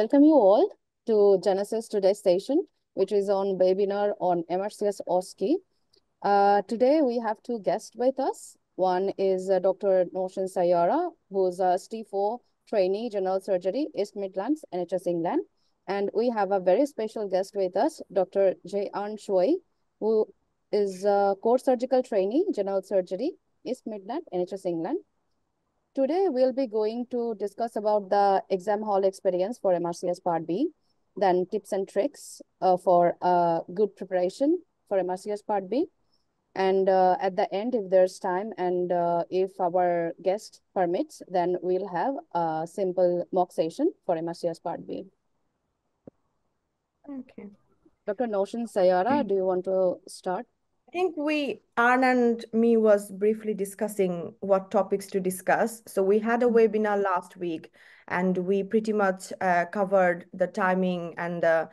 welcome you all to Genesis Today's station, which is on webinar on MRCS OSCE. Today we have two guests with us. One is Dr. Noshin Sayara, who's a ST4 trainee general surgery, East Midlands, NHS England. And we have a very special guest with us, Dr. Jayan Shui, who is a core surgical trainee, general surgery, East Midlands, NHS England. Today, we'll be going to discuss about the exam hall experience for MRCS Part B, then tips and tricks for good preparation for MRCS Part B. And at the end, if there's time and if our guest permits, then we'll have a simple mock session for MRCS Part B. Okay. Dr. Noshin Sayara, do you want to start? I think Arn and me was briefly discussing what topics to discuss. So we had a webinar last week and we pretty much covered the timing and the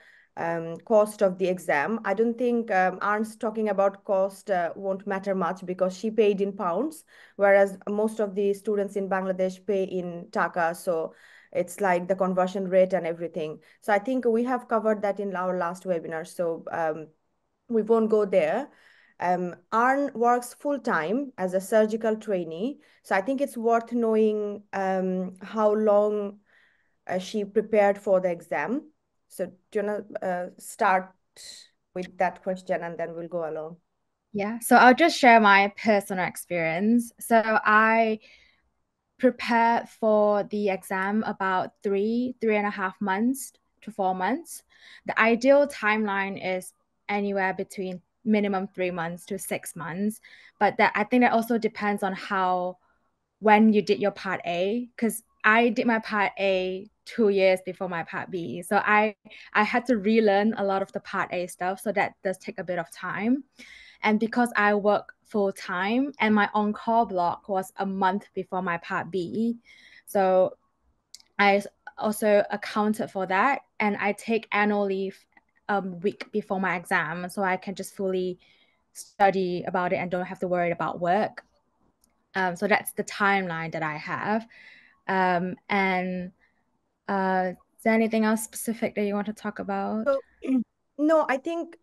cost of the exam. I don't think Arn's talking about cost won't matter much because she paid in pounds, whereas most of the students in Bangladesh pay in Taka. So it's like the conversion rate and everything. So I think we have covered that in our last webinar. So we won't go there. Arn works full time as a surgical trainee. So I think it's worth knowing how long she prepared for the exam. So do you want to start with that question and then we'll go along? Yeah, so I'll just share my personal experience. So I prepared for the exam about 3.5 months to 4 months. The ideal timeline is anywhere between minimum 3 months to 6 months. But I think that also depends on when you did your part A, because I did my part A 2 years before my part B. So I had to relearn a lot of the part A stuff. So that does take a bit of time. And because I work full time and my on-call block was a month before my part B, so I also accounted for that, and I take annual leave a week before my exam, so I can just fully study about it and don't have to worry about work. So that's the timeline that I have. And is there anything else specific that you want to talk about? So, no, I think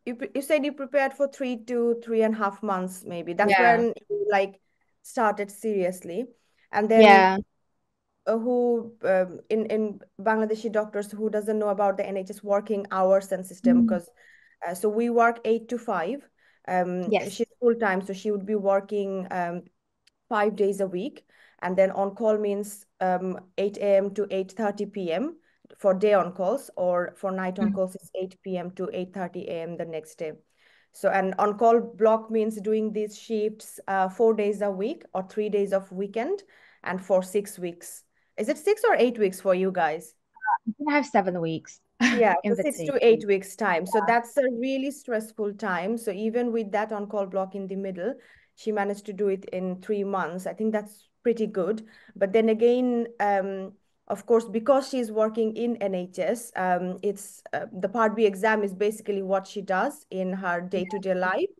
you said you prepared for 3 to 3.5 months, maybe. That's when you like started seriously. And then who in Bangladeshi doctors who doesn't know about the NHS working hours and system, because so we work 8 to 5. Yes. She's full time, so she would be working 5 days a week, and then on call means 8 a.m. to 8:30 p.m. for day on calls, or for night on calls is 8 p.m. to 8:30 a.m. the next day. So an on-call block means doing these shifts 4 days a week or 3 days of weekend, and for 6 weeks. Is it 6 or 8 weeks for you guys? I have 7 weeks. Yeah, in so 6 between. to 8 weeks time. So that's a really stressful time. So even with that on-call block in the middle, she managed to do it in 3 months. I think that's pretty good. But then again, of course, because she's working in NHS, it's the Part B exam is basically what she does in her day-to-day life.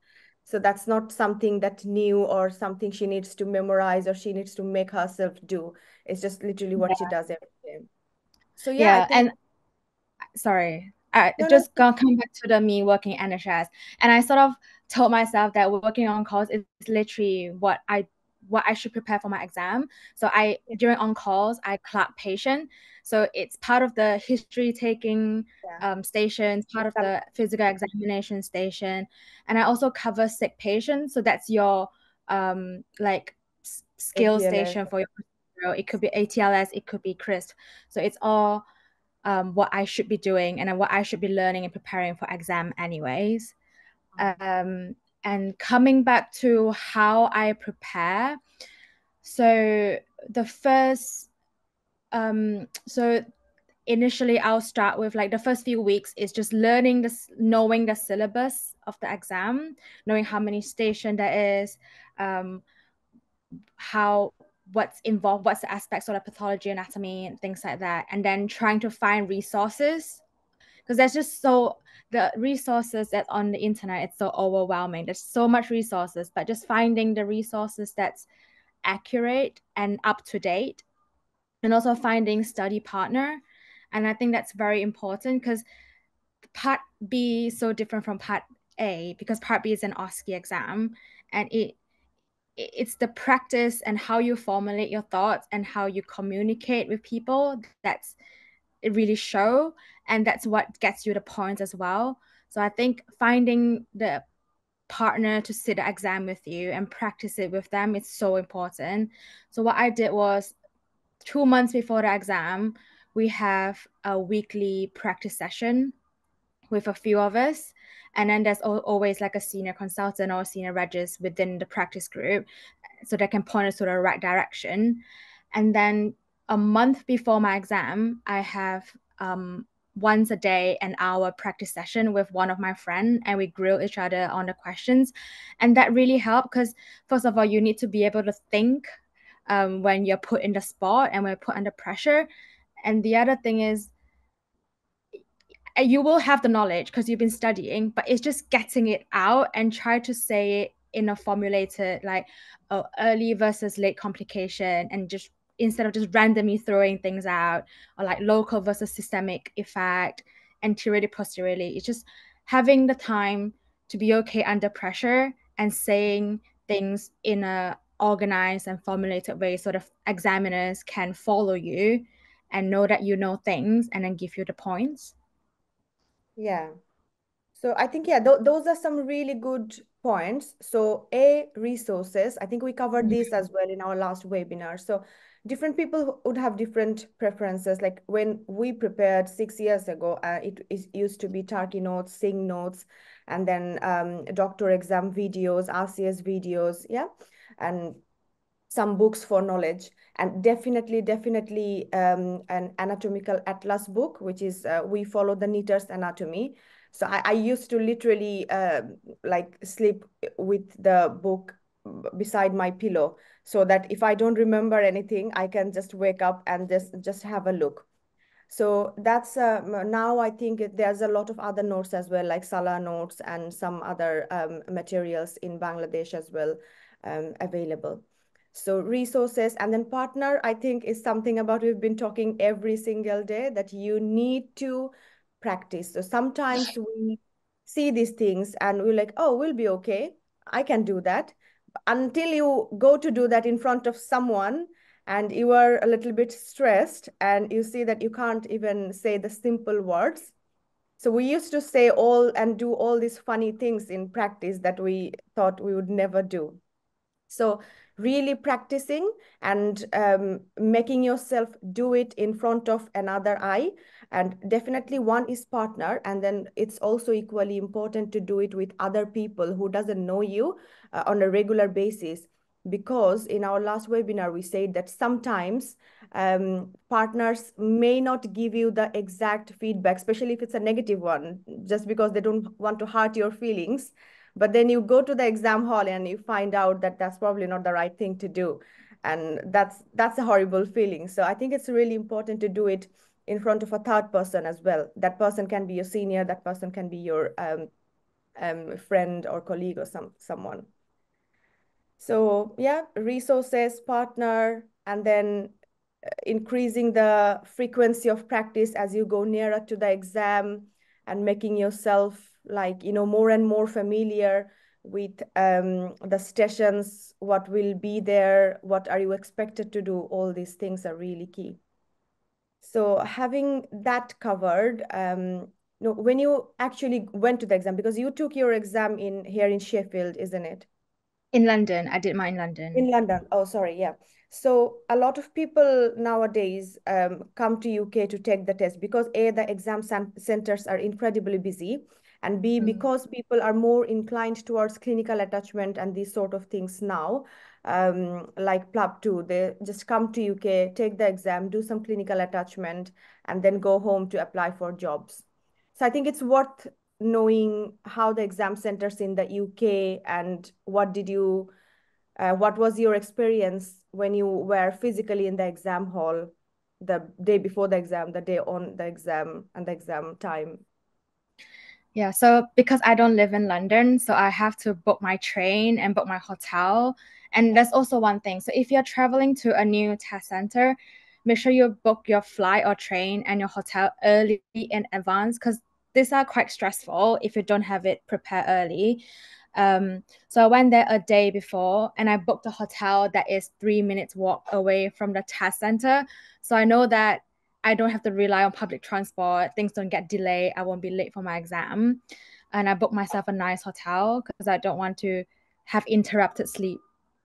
So that's not something that new or something she needs to memorize or she needs to make herself do. It's just literally what she does every day. So yeah, I think. And sorry, No, just gonna come back to me working NHS, and I sort of told myself that working on calls is literally what I should prepare for my exam. So during on calls I clock patient, so it's part of the history taking stations, part of the physical examination station, and I also cover sick patients. So that's your like skill ATLS. station for your. It could be ATLS, it could be CRISP. So it's all what I should be doing and what I should be learning and preparing for exam anyways. And coming back to how I prepare, so the first so initially I'll start with like the first few weeks is just learning this, knowing the syllabus of the exam, knowing how many station there is, what's involved, what's the aspects of the pathology, anatomy, and things like that, and then trying to find resources, because the resources that's on the internet, it's so overwhelming. There's so much resources, but just finding the resources that's accurate and up to date, and also finding study partner. And I think that's very important because part B is so different from part A, because part B is an OSCE exam, and it's the practice and how you formulate your thoughts and how you communicate with people that's it really show, and that's what gets you the points as well. So I think finding the partner to sit the exam with you and practice it with them is so important. So what I did was 2 months before the exam, we have a weekly practice session with a few of us. And then there's always like a senior consultant or a senior regis within the practice group, so they can point us to the right direction. And then a month before my exam, I have once a day an hour practice session with one of my friends, and we grill each other on the questions. And that really helped because, first of all, you need to be able to think when you're put in the spot and when you're put under pressure. And the other thing is, you will have the knowledge because you've been studying, but it's just getting it out and try to say it in a formulated, like, early versus late complication, and just instead of just randomly throwing things out, or like local versus systemic effect, anteriorly, posteriorly. It's just having the time to be okay under pressure and saying things in a organized and formulated way so the examiners can follow you and know that you know things and then give you the points. Yeah. So I think, yeah, those are some really good points. So resources, I think we covered this as well in our last webinar. So different people would have different preferences. Like when we prepared 6 years ago, it used to be Turkey notes, Sing notes, and then doctor exam videos, RCS videos, yeah, and some books for knowledge, and definitely an anatomical atlas book, which is we follow the knitter's anatomy. So I used to literally like sleep with the book beside my pillow, so that if I don't remember anything, I can just wake up and just have a look. So that's now I think there's a lot of other notes as well, like Salah notes and some other materials in Bangladesh as well available. So resources, and then partner, I think, is something about we've been talking every single day, that you need to practice. So sometimes we see these things and we're like, oh, we'll be okay, I can do that. Until you go to do that in front of someone and you are a little bit stressed and you see that you can't even say the simple words. So we used to say all and do all these funny things in practice that we thought we would never do. So really practicing and making yourself do it in front of another eye. And definitely one is partner. And then it's also equally important to do it with other people who doesn't know you on a regular basis. Because in our last webinar, we said that sometimes partners may not give you the exact feedback, especially if it's a negative one, just because they don't want to hurt your feelings. But then you go to the exam hall and you find out that that's probably not the right thing to do. And that's a horrible feeling. So I think it's really important to do it in front of a third person as well. That person can be your senior, that person can be your friend or colleague or someone. So yeah, resources, partner, and then increasing the frequency of practice as you go nearer to the exam, and making yourself, like, more and more familiar with the stations, what will be there, what are you expected to do. All these things are really key. So having that covered, when you actually went to the exam, because you took your exam here in Sheffield, isn't it? In London, I did mine in London. In London. Oh, sorry. Yeah. So a lot of people nowadays come to UK to take the test because A, the exam centers are incredibly busy, and B, because people are more inclined towards clinical attachment and these sort of things now, like PLAB 2, they just come to UK, take the exam, do some clinical attachment, and then go home to apply for jobs. So I think it's worth knowing how the exam centers in the UK, and what was your experience when you were physically in the exam hall the day before the exam, the day on the exam, and the exam time? Yeah, so because I don't live in London, so I have to book my train and book my hotel. And there's also one thing. So if you're traveling to a new test center, make sure you book your flight or train and your hotel early in advance, because these are quite stressful if you don't have it prepared early. So I went there a day before and I booked a hotel that is 3 minutes walk away from the test center. So I know that I don't have to rely on public transport. Things don't get delayed. I won't be late for my exam. And I booked myself a nice hotel because I don't want to have interrupted sleep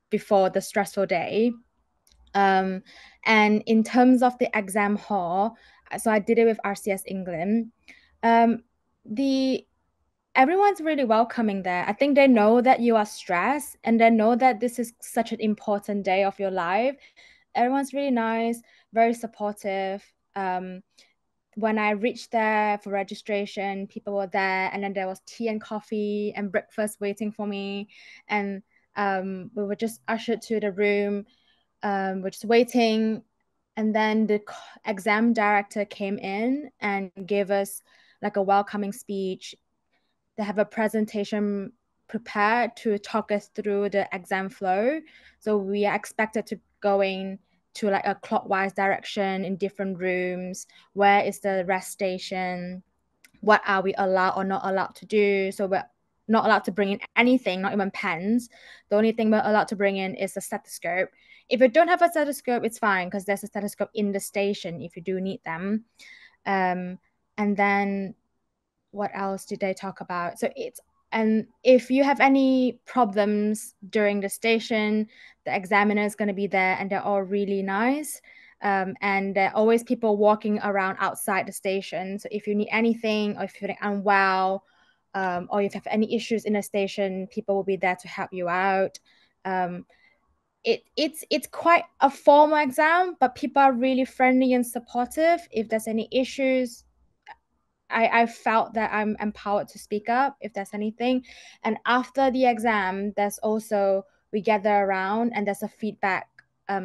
before the stressful day. And in terms of the exam hall, so I did it with RCS England. The Everyone's really welcoming there. I think they know that you are stressed and they know that this is such an important day of your life. Everyone's really nice, very supportive. When I reached there for registration, people were there, and then there was tea and coffee and breakfast waiting for me. And we were just ushered to the room. We're just waiting. And then the exam director came in and gave us like a welcoming speech. They have a presentation prepared to talk us through the exam flow. So we are expected to go in to like a clockwise direction in different rooms. Where is the rest station? What are we allowed or not allowed to do? So we're not allowed to bring in anything, not even pens. The only thing we're allowed to bring in is a stethoscope. If you don't have a stethoscope, it's fine because there's a stethoscope in the station if you do need them. And then what else did they talk about? And if you have any problems during the station, the examiner is going to be there, and they're all really nice. And there are always people walking around outside the station. So if you need anything, or if you're feeling unwell, or if you have any issues in the station, people will be there to help you out. It's quite a formal exam, but people are really friendly and supportive. If there's any issues, I felt that I'm empowered to speak up if there's anything. And after the exam, there's also, we gather around and there's a feedback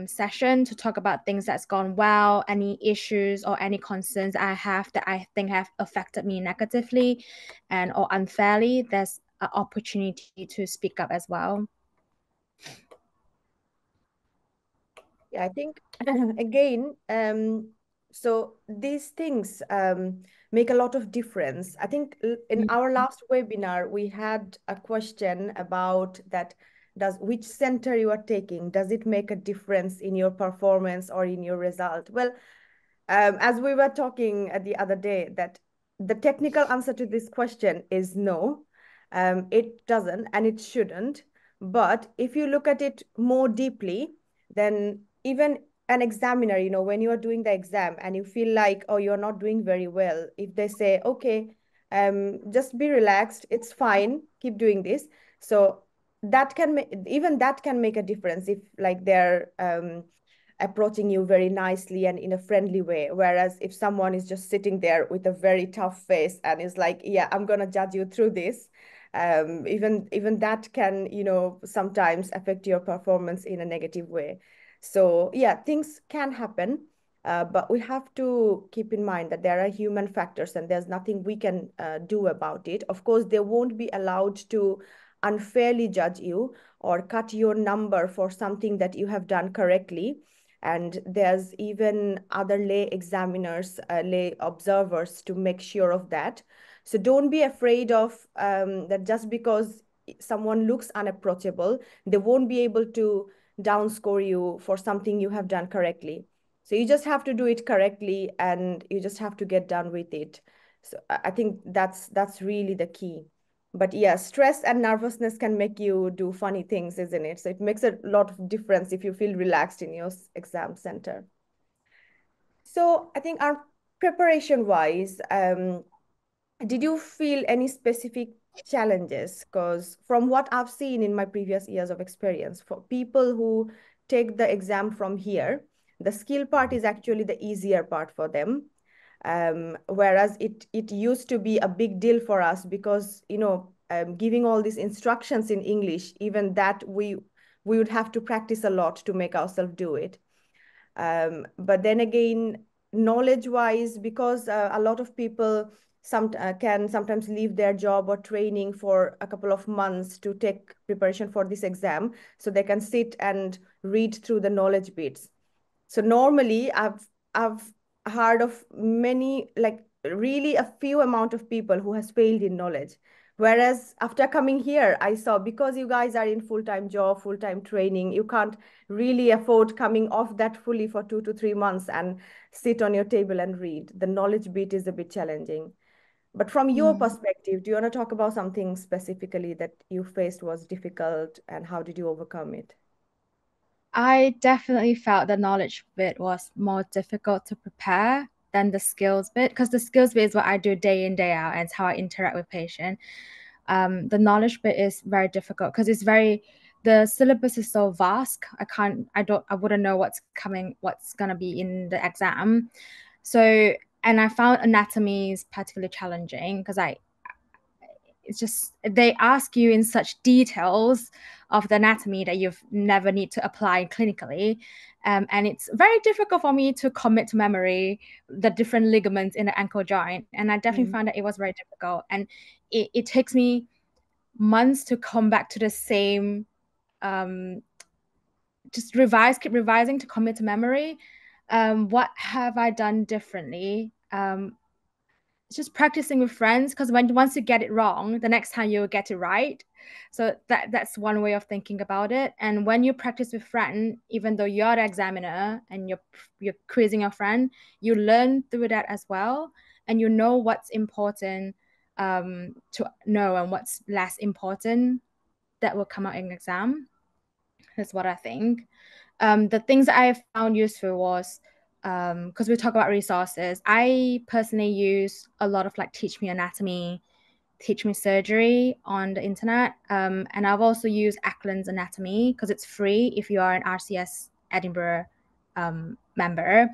session to talk about things that's gone well, any issues or any concerns I have that I think have affected me negatively and or unfairly. There's an opportunity to speak up as well. Yeah, I think again, so these things make a lot of difference. I think in our last webinar, we had a question about that, which center you are taking, does it make a difference in your performance or in your result? Well, as we were talking the other day, that the technical answer to this question is no, it doesn't and it shouldn't. But if you look at it more deeply, then even an examiner, you know, when you are doing the exam and you feel like, oh, you're not doing very well, if they say, okay, just be relaxed, it's fine, keep doing this. So that can even that can make a difference if like they're approaching you very nicely and in a friendly way. Whereas if someone is just sitting there with a very tough face and is like, yeah, I'm gonna judge you through this, even that can, you know, sometimes affect your performance in a negative way. So yeah, things can happen, but we have to keep in mind that there are human factors and there's nothing we can do about it. Of course, they won't be allowed to unfairly judge you or cut your number for something that you have done correctly. And there's even other lay examiners, lay observers to make sure of that. So don't be afraid of that just because someone looks unapproachable, they won't be able to downscore you for something you have done correctly. So you just have to do it correctly and you just have to get done with it. So I think that's really the key. But yeah, stress and nervousness can make you do funny things, isn't it? So it makes a lot of difference if you feel relaxed in your exam center. So I think our preparation wise, did you feel any specific challenges? Because from what I've seen in my previous years of experience, for people who take the exam from here, the skill part is actually the easier part for them. Whereas it used to be a big deal for us because, you know, giving all these instructions in English, even that we would have to practice a lot to make ourselves do it. But then again, knowledge-wise, because a lot of people can sometimes leave their job or training for a couple of months to take preparation for this exam, so they can sit and read through the knowledge bits. So normally I've heard of many, like really a few amount of people who has failed in knowledge. Whereas after coming here, I saw, because you guys are in full-time job, full-time training, you can't really afford coming off that fully for 2 to 3 months and sit on your table and read. The knowledge bit is a bit challenging. But from your perspective, do you want to talk about something specifically that you faced was difficult and how did you overcome it? I definitely felt the knowledge bit was more difficult to prepare than the skills bit, because the skills bit is what I do day in, day out, and it's how I interact with patient. The knowledge bit is very difficult because the syllabus is so vast. I wouldn't know what's gonna be in the exam. So, and I found anatomy is particularly challenging because it's just they ask you in such details of the anatomy that you've never need to apply clinically, and it's very difficult for me to commit to memory the different ligaments in the ankle joint, and I definitely found that it was very difficult, and it takes me months to come back to the same, just keep revising to commit to memory. What have I done differently? It's just practicing with friends, because once you get it wrong, the next time you'll get it right. So that's one way of thinking about it. And when you practice with friend, even though you're the examiner and you're quizzing your friend, you learn through that as well, and you know what's important to know and what's less important that will come out in exam. That's what I think. The things that I found useful was, because we talk about resources, I personally use a lot of like Teach Me Anatomy, Teach Me Surgery on the internet. And I've also used Ackland's Anatomy because it's free if you are an RCS Edinburgh member.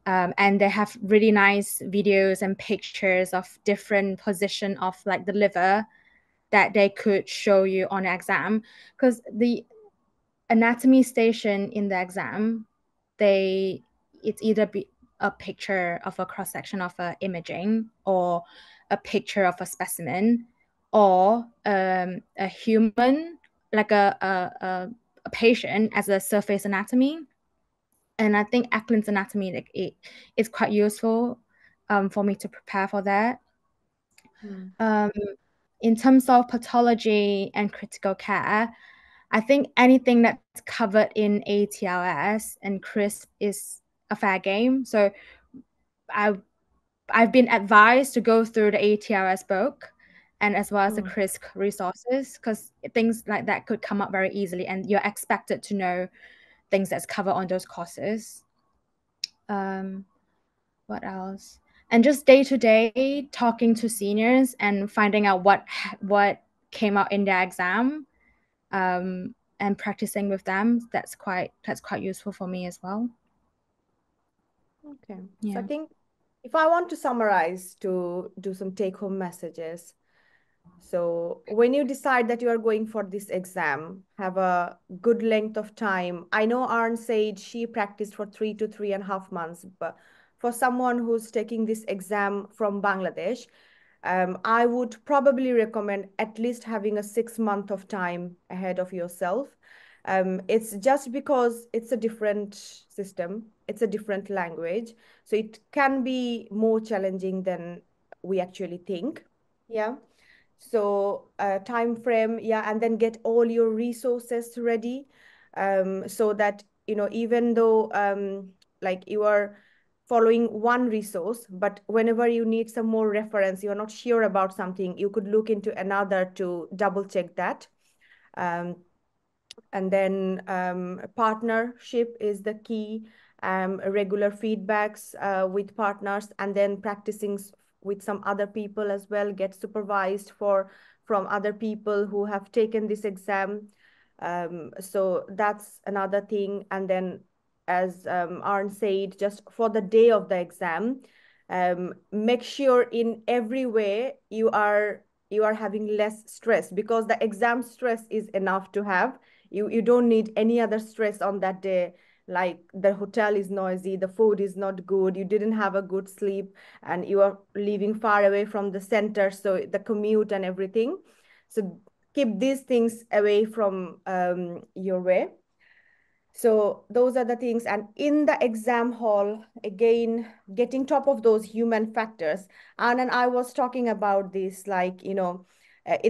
And they have really nice videos and pictures of different position of like the liver that they could show you on the exam, because the anatomy station in the exam, it's either be a picture of a cross section of a imaging, or a picture of a specimen, or a human, like a patient as a surface anatomy. And I think Ackland's Anatomy, like it is quite useful for me to prepare for that. In terms of pathology and critical care, I think anything that's covered in ATLS and CRISP is a fair game. So I've been advised to go through the ATLS book and as well as the CRISP resources, because things like that could come up very easily, and you're expected to know things that's covered on those courses. What else? And just day to day talking to seniors and finding out what came out in their exam, and practicing with them. That's quite useful for me as well. Okay. Yeah. So I think if I want to summarize to do some take-home messages, so when you decide that you are going for this exam, have a good length of time. I know Arn said she practiced for 3 to 3.5 months, but for someone who's taking this exam from Bangladesh, I would probably recommend at least having a 6 month of time ahead of yourself. It's just because it's a different system, it's a different language, so it can be more challenging than we actually think. Yeah. So time frame, yeah, and then get all your resources ready, so that even though like you are following one resource, but whenever you need some more reference, you're not sure about something, you could look into another to double check that. And then partnership is the key, regular feedbacks with partners, and then practicing with some other people as well, get supervised from other people who have taken this exam. So that's another thing. And then as Arn said, just for the day of the exam, make sure in every way you are having less stress, because the exam stress is enough to have. You don't need any other stress on that day, like the hotel is noisy, the food is not good, you didn't have a good sleep, and you are living far away from the center, so the commute and everything. So keep these things away from your way. So those are the things. And in the exam hall, again, getting top of those human factors. And I was talking about this, like, in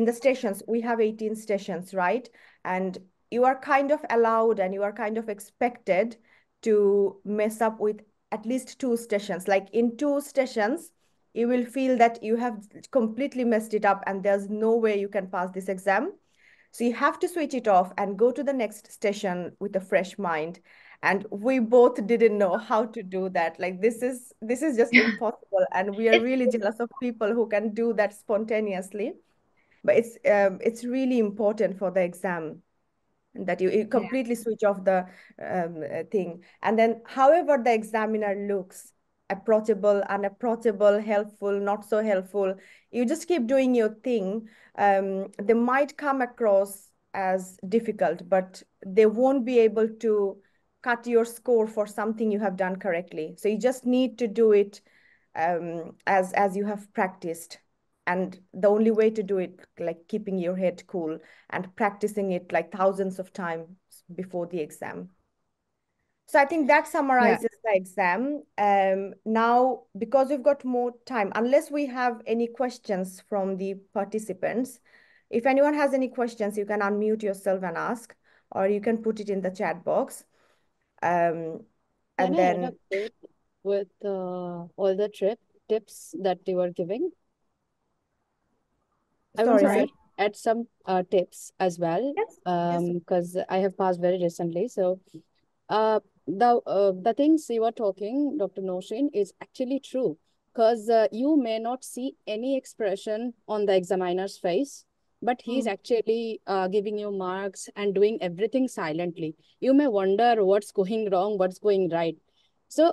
the stations, we have 18 stations, right? And you are kind of allowed and you are kind of expected to mess up with at least two stations. Like in two stations, you will feel that you have completely messed it up and there's no way you can pass this exam. So you have to switch it off and go to the next station with a fresh mind. And we both didn't know how to do that. Like this is just impossible. And we are It's really jealous of people who can do that spontaneously. But it's really important for the exam that you yeah. completely switch off the thing. And then however the examiner looks, approachable, unapproachable, helpful, not so helpful, you just keep doing your thing. They might come across as difficult, but they won't be able to cut your score for something you have done correctly. So you just need to do it as you have practiced. And the only way to do it, like keeping your head cool and practicing it like thousands of times before the exam. So I think that Yeah. summarizes the exam. Now, because we've got more time, unless we have any questions from the participants, if anyone has any questions, you can unmute yourself and ask, or you can put it in the chat box. Um, Can and I add a then, bit with all the tips that you were giving? I want sorry, to say, Sorry. add some tips as well, yes, yes. because I have passed very recently. So the things you are talking, Dr. Noshin, is actually true, because you may not see any expression on the examiner's face, but he's Hmm. actually giving you marks and doing everything silently. You may wonder what's going wrong, what's going right. So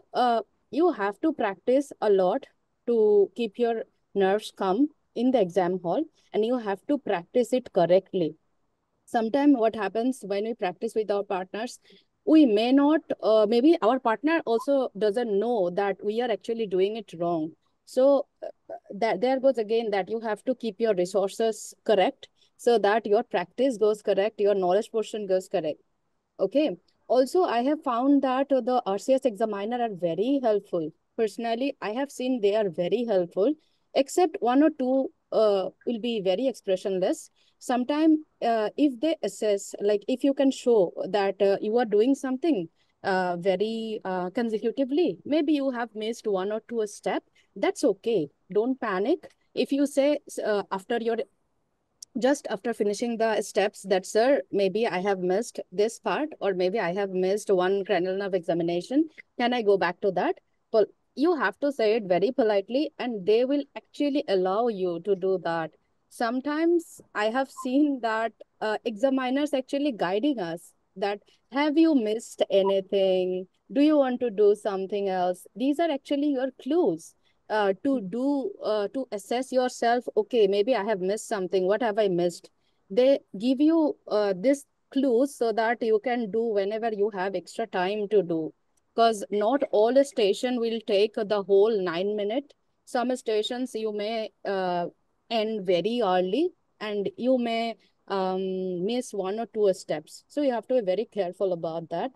you have to practice a lot to keep your nerves calm in the exam hall, and you have to practice it correctly. Sometimes what happens when we practice with our partners, we may not, maybe our partner also doesn't know that we are actually doing it wrong. So that there goes again that you have to keep your resources correct, so that your practice goes correct, your knowledge portion goes correct. Okay. Also, I have found that the RCS examiner are very helpful. Personally, I have seen they are very helpful, except one or two will be very expressionless. Sometimes, if they assess, like if you can show that you are doing something very consecutively, maybe you have missed one or two step. That's okay. Don't panic. If you say after your just after finishing the steps that, sir, maybe I have missed this part, or maybe I have missed one cranial nerve examination, can I go back to that? Well, you have to say it very politely, and they will actually allow you to do that. Sometimes I have seen that examiners actually guiding us that, have you missed anything, do you want to do something else? These are actually your clues to assess yourself. Okay, maybe I have missed something, what have I missed? They give you this clues so that you can do whenever you have extra time to do, because not all a station will take the whole 9 minute. Some stations you may end very early, and you may miss one or two steps, so you have to be very careful about that.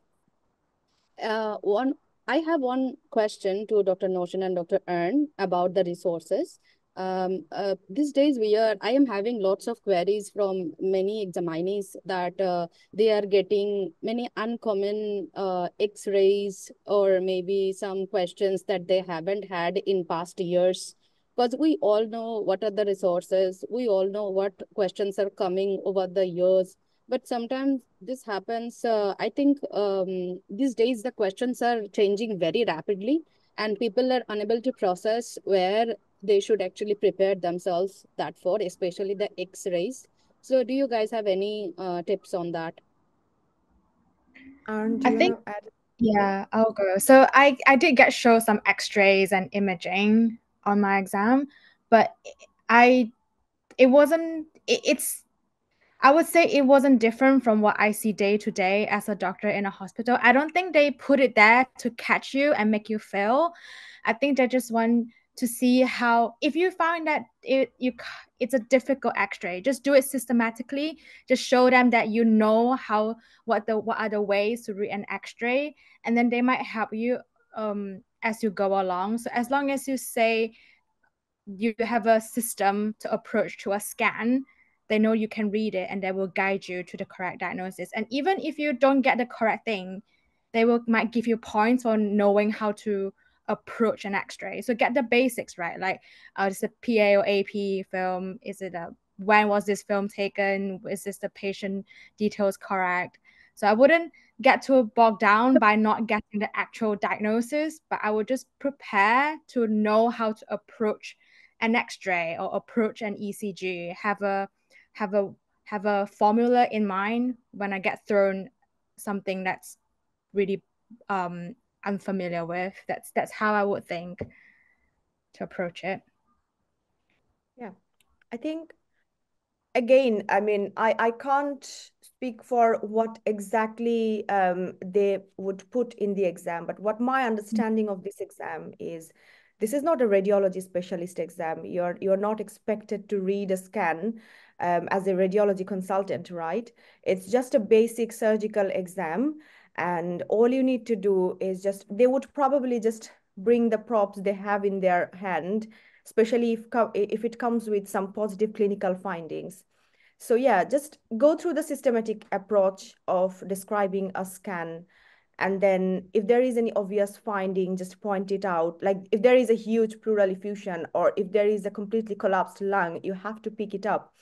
One, I have one question to Dr. Notion and Dr. Ern about the resources. These days I am having lots of queries from many examinees that they are getting many uncommon X-rays, or maybe some questions that they haven't had in past years. Because we all know what are the resources, we all know what questions are coming over the years, but sometimes this happens. I think these days the questions are changing very rapidly, and people are unable to process where they should actually prepare themselves that for, especially the X-rays. So, do you guys have any tips on that? And do I you think, want to add? yeah, I'll go. So I did get show some x-rays and imaging on my exam, but I it wasn't it's I would say it wasn't different from what I see day to day as a doctor in a hospital. I don't think they put it there to catch you and make you fail. I think they just want to see how, if you find that it's a difficult x-ray, just do it systematically. Just show them that you know what are the ways to read an x-ray, and then they might help you as you go along. So as long as you say you have a system to approach to a scan, they know you can read it and they will guide you to the correct diagnosis. And even if you don't get the correct thing, they might give you points for knowing how to approach an x-ray. So get the basics right, like is it PA or AP film, is it when was this film taken, is this the patient details correct? So I wouldn't get too bogged down by not getting the actual diagnosis, but I would just prepare to know how to approach an x-ray or approach an ECG, have a formula in mind when I get thrown something that's really unfamiliar with. That's how I would think to approach it. Yeah, I think, again, I mean, I can't speak for what exactly they would put in the exam, but what my understanding of this exam is, this is not a radiology specialist exam. You're not expected to read a scan as a radiology consultant, right? It's just a basic surgical exam, and all you need to do is just, they would probably just bring the props they have in their hand, especially if it comes with some positive clinical findings. So yeah, just go through the systematic approach of describing a scan. And then if there is any obvious finding, just point it out. Like if there is a huge pleural effusion or if there is a completely collapsed lung, you have to pick it up.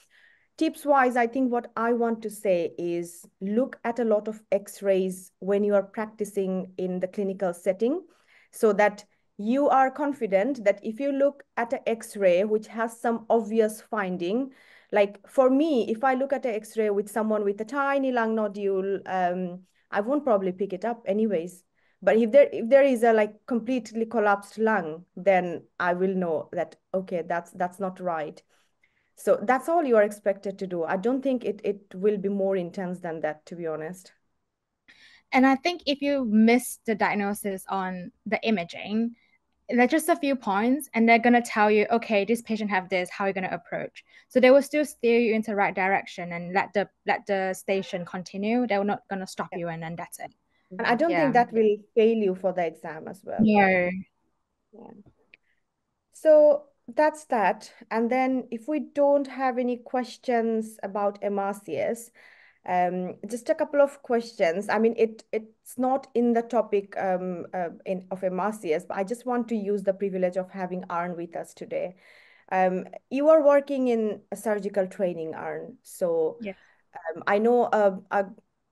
Tips wise, I think what I want to say is look at a lot of x-rays when you are practicing in the clinical setting, so that you are confident that if you look at an x-ray which has some obvious finding, like for me, if I look at an x-ray with someone with a tiny lung nodule, I won't probably pick it up anyways. But if there is a like completely collapsed lung, then I will know that, okay, that's not right. So that's all you are expected to do. I don't think it will be more intense than that, to be honest. And I think if you miss the diagnosis on the imaging, they're just a few points and they're going to tell you, okay, this patient have this, how are you going to approach? So they will still steer you into the right direction and let the station continue. They're not going to stop you and then that's it. And I don't think that will fail you for the exam as well. No. Yeah. So that's that. And then if we don't have any questions about MRCS, just a couple of questions. I mean, it's not in the topic of MRCS, but I just want to use the privilege of having Arn with us today. You are working in a surgical training, Arn. So yes. I know a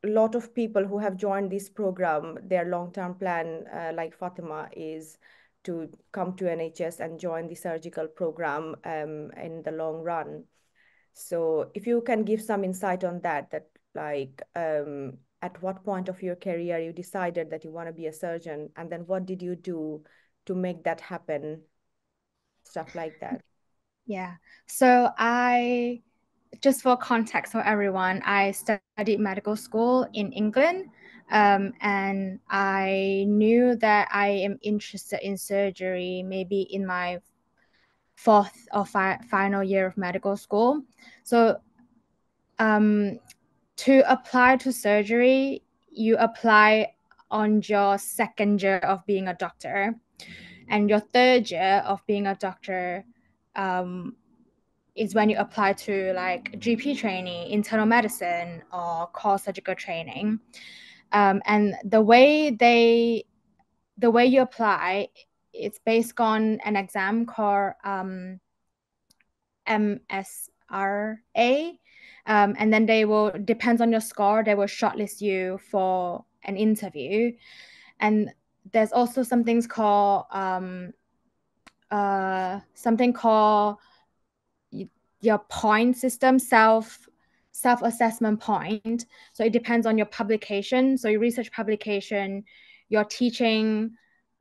lot of people who have joined this program, their long-term plan, like Fatima, is to come to NHS and join the surgical program in the long run. So if you can give some insight on that like at what point of your career you decided that you want to be a surgeon, and then what did you do to make that happen, stuff like that. Yeah. So just for context for everyone, I studied medical school in England, and I knew that I am interested in surgery maybe in my fourth or final year of medical school. So to apply to surgery, you apply on your second year of being a doctor, and your third year of being a doctor is when you apply to like GP training, internal medicine, or core surgical training. And the way you apply, it's based on an exam called MRCS. And then they will, depends on your score, they will shortlist you for an interview. And there's also something called your point system, self-assessment point. So it depends on your publication. So your research publication, your teaching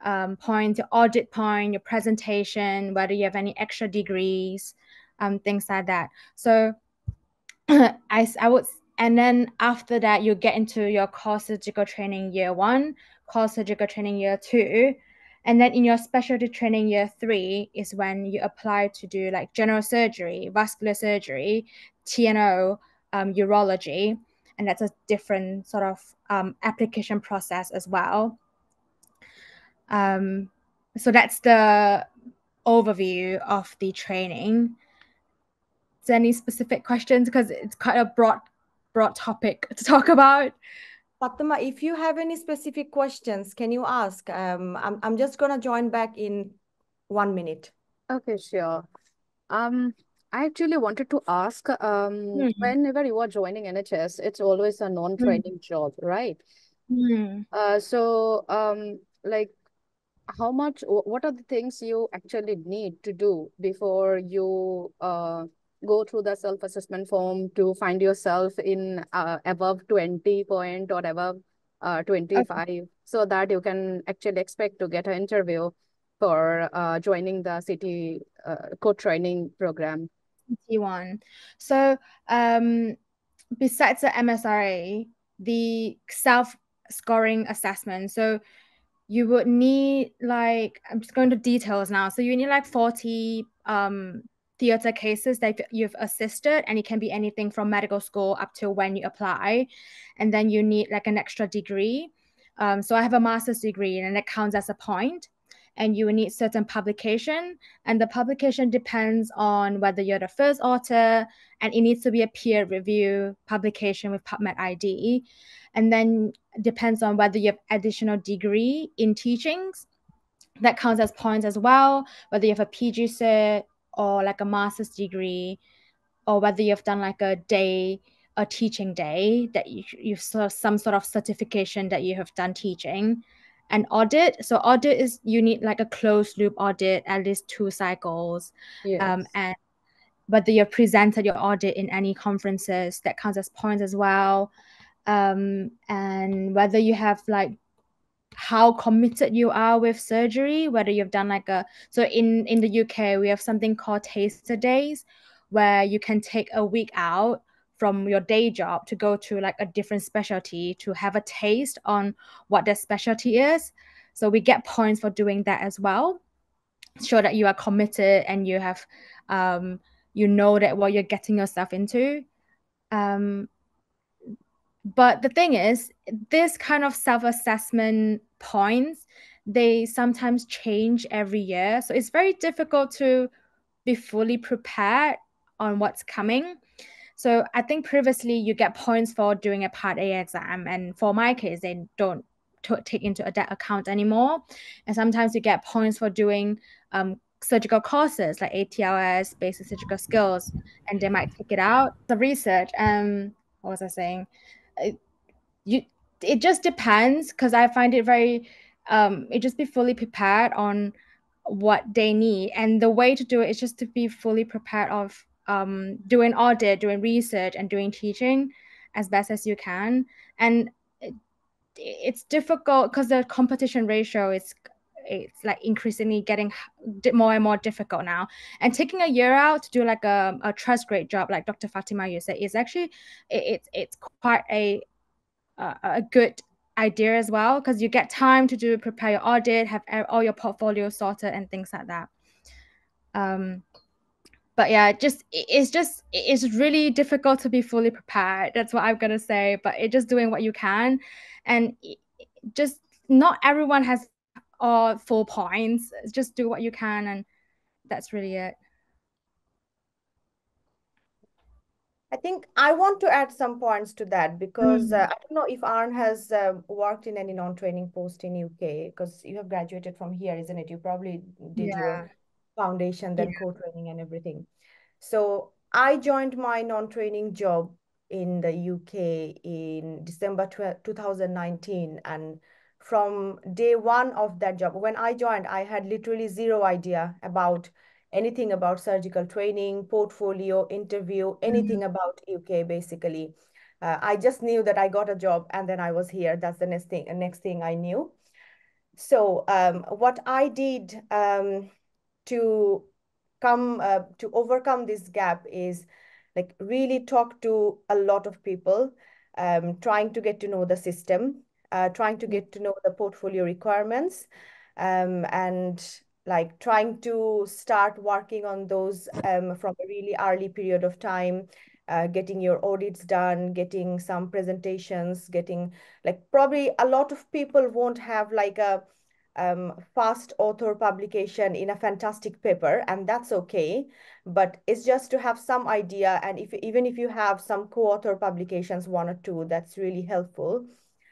point, your audit point, your presentation, whether you have any extra degrees, things like that. So I would, and then after that, you get into your core surgical training year 1, core surgical training year 2. And then in your specialty training year 3 is when you apply to do like general surgery, vascular surgery, TNO, urology, and that's a different sort of application process as well. So that's the overview of the training. Is there any specific questions? Because it's quite a broad topic to talk about. Fatma, if you have any specific questions, can you ask? I'm just gonna join back in 1 minute. Okay, sure. I actually wanted to ask, whenever you are joining NHS, it's always a non-training job, right? So, like, how much, what are the things you actually need to do before you go through the self-assessment form to find yourself in above 20 point or above 25, so that you can actually expect to get an interview for joining the city code training program? T1. So, besides the MSRA, the self-scoring assessment. So you would need like, I'm just going to details now. So you need like 40 theater cases that you've assisted, and it can be anything from medical school up to when you apply. And then you need like an extra degree. So I have a master's degree, and it counts as a point. And you need certain publication, and the publication depends on whether you're the first author, and it needs to be a peer review publication with PubMed ID. And then depends on whether you have additional degree in teachings, that counts as points as well, whether you have a PG cert or like a master's degree, or whether you've done like a teaching day that you've some sort of certification that you have done teaching. And audit, so audit is you need like a closed loop audit, at least 2 cycles. Yes. And whether you've presented your audit in any conferences, that counts as points as well. And whether you have like how committed you are with surgery, whether you've done like so in the UK we have something called taster days, where you can take a week out from your day job to go to like a different specialty to have a taste on what their specialty is. So we get points for doing that as well, show that you are committed and you have you know that what you're getting yourself into. But the thing is, this kind of self-assessment points, they sometimes change every year. So it's very difficult to be fully prepared on what's coming. So I think previously you get points for doing a Part A exam. And for my case, they don't take into that account anymore. And sometimes you get points for doing surgical courses like ATLS, basic surgical skills, and they might take it out. The research, what was I saying? It just depends, because I find it very it just be fully prepared on what they need, and the way to do it is just to be fully prepared of doing audit, doing research, and doing teaching as best as you can. And it's difficult because the competition ratio is it's like increasingly getting more and more difficult now. And taking a year out to do like a trust grade job, like Dr. Fatima you said, is actually it's quite a good idea as well, because you get time to prepare your audit, have all your portfolio sorted and things like that. But yeah, it's really difficult to be fully prepared. That's what I'm gonna say. But it's just doing what you can, and just not everyone has all full points. Just do what you can, and that's really it. I think I want to add some points to that, because I don't know if Arn has worked in any non-training post in UK, because you have graduated from here, isn't it? You probably did your foundation, then co-training and everything. So I joined my non-training job in the UK in December 2019. And from day one of that job, when I joined, I had literally zero idea about anything about surgical training, portfolio, interview, anything about UK basically. I just knew that I got a job and then I was here. That's the next thing I knew. So what I did to to overcome this gap is like really talk to a lot of people, trying to get to know the system, trying to get to know the portfolio requirements, and like trying to start working on those from a really early period of time, getting your audits done, getting some presentations, getting like probably a lot of people won't have like a fast author publication in a fantastic paper, and that's okay. But it's just to have some idea, and if even if you have some co-author publications, one or two, that's really helpful.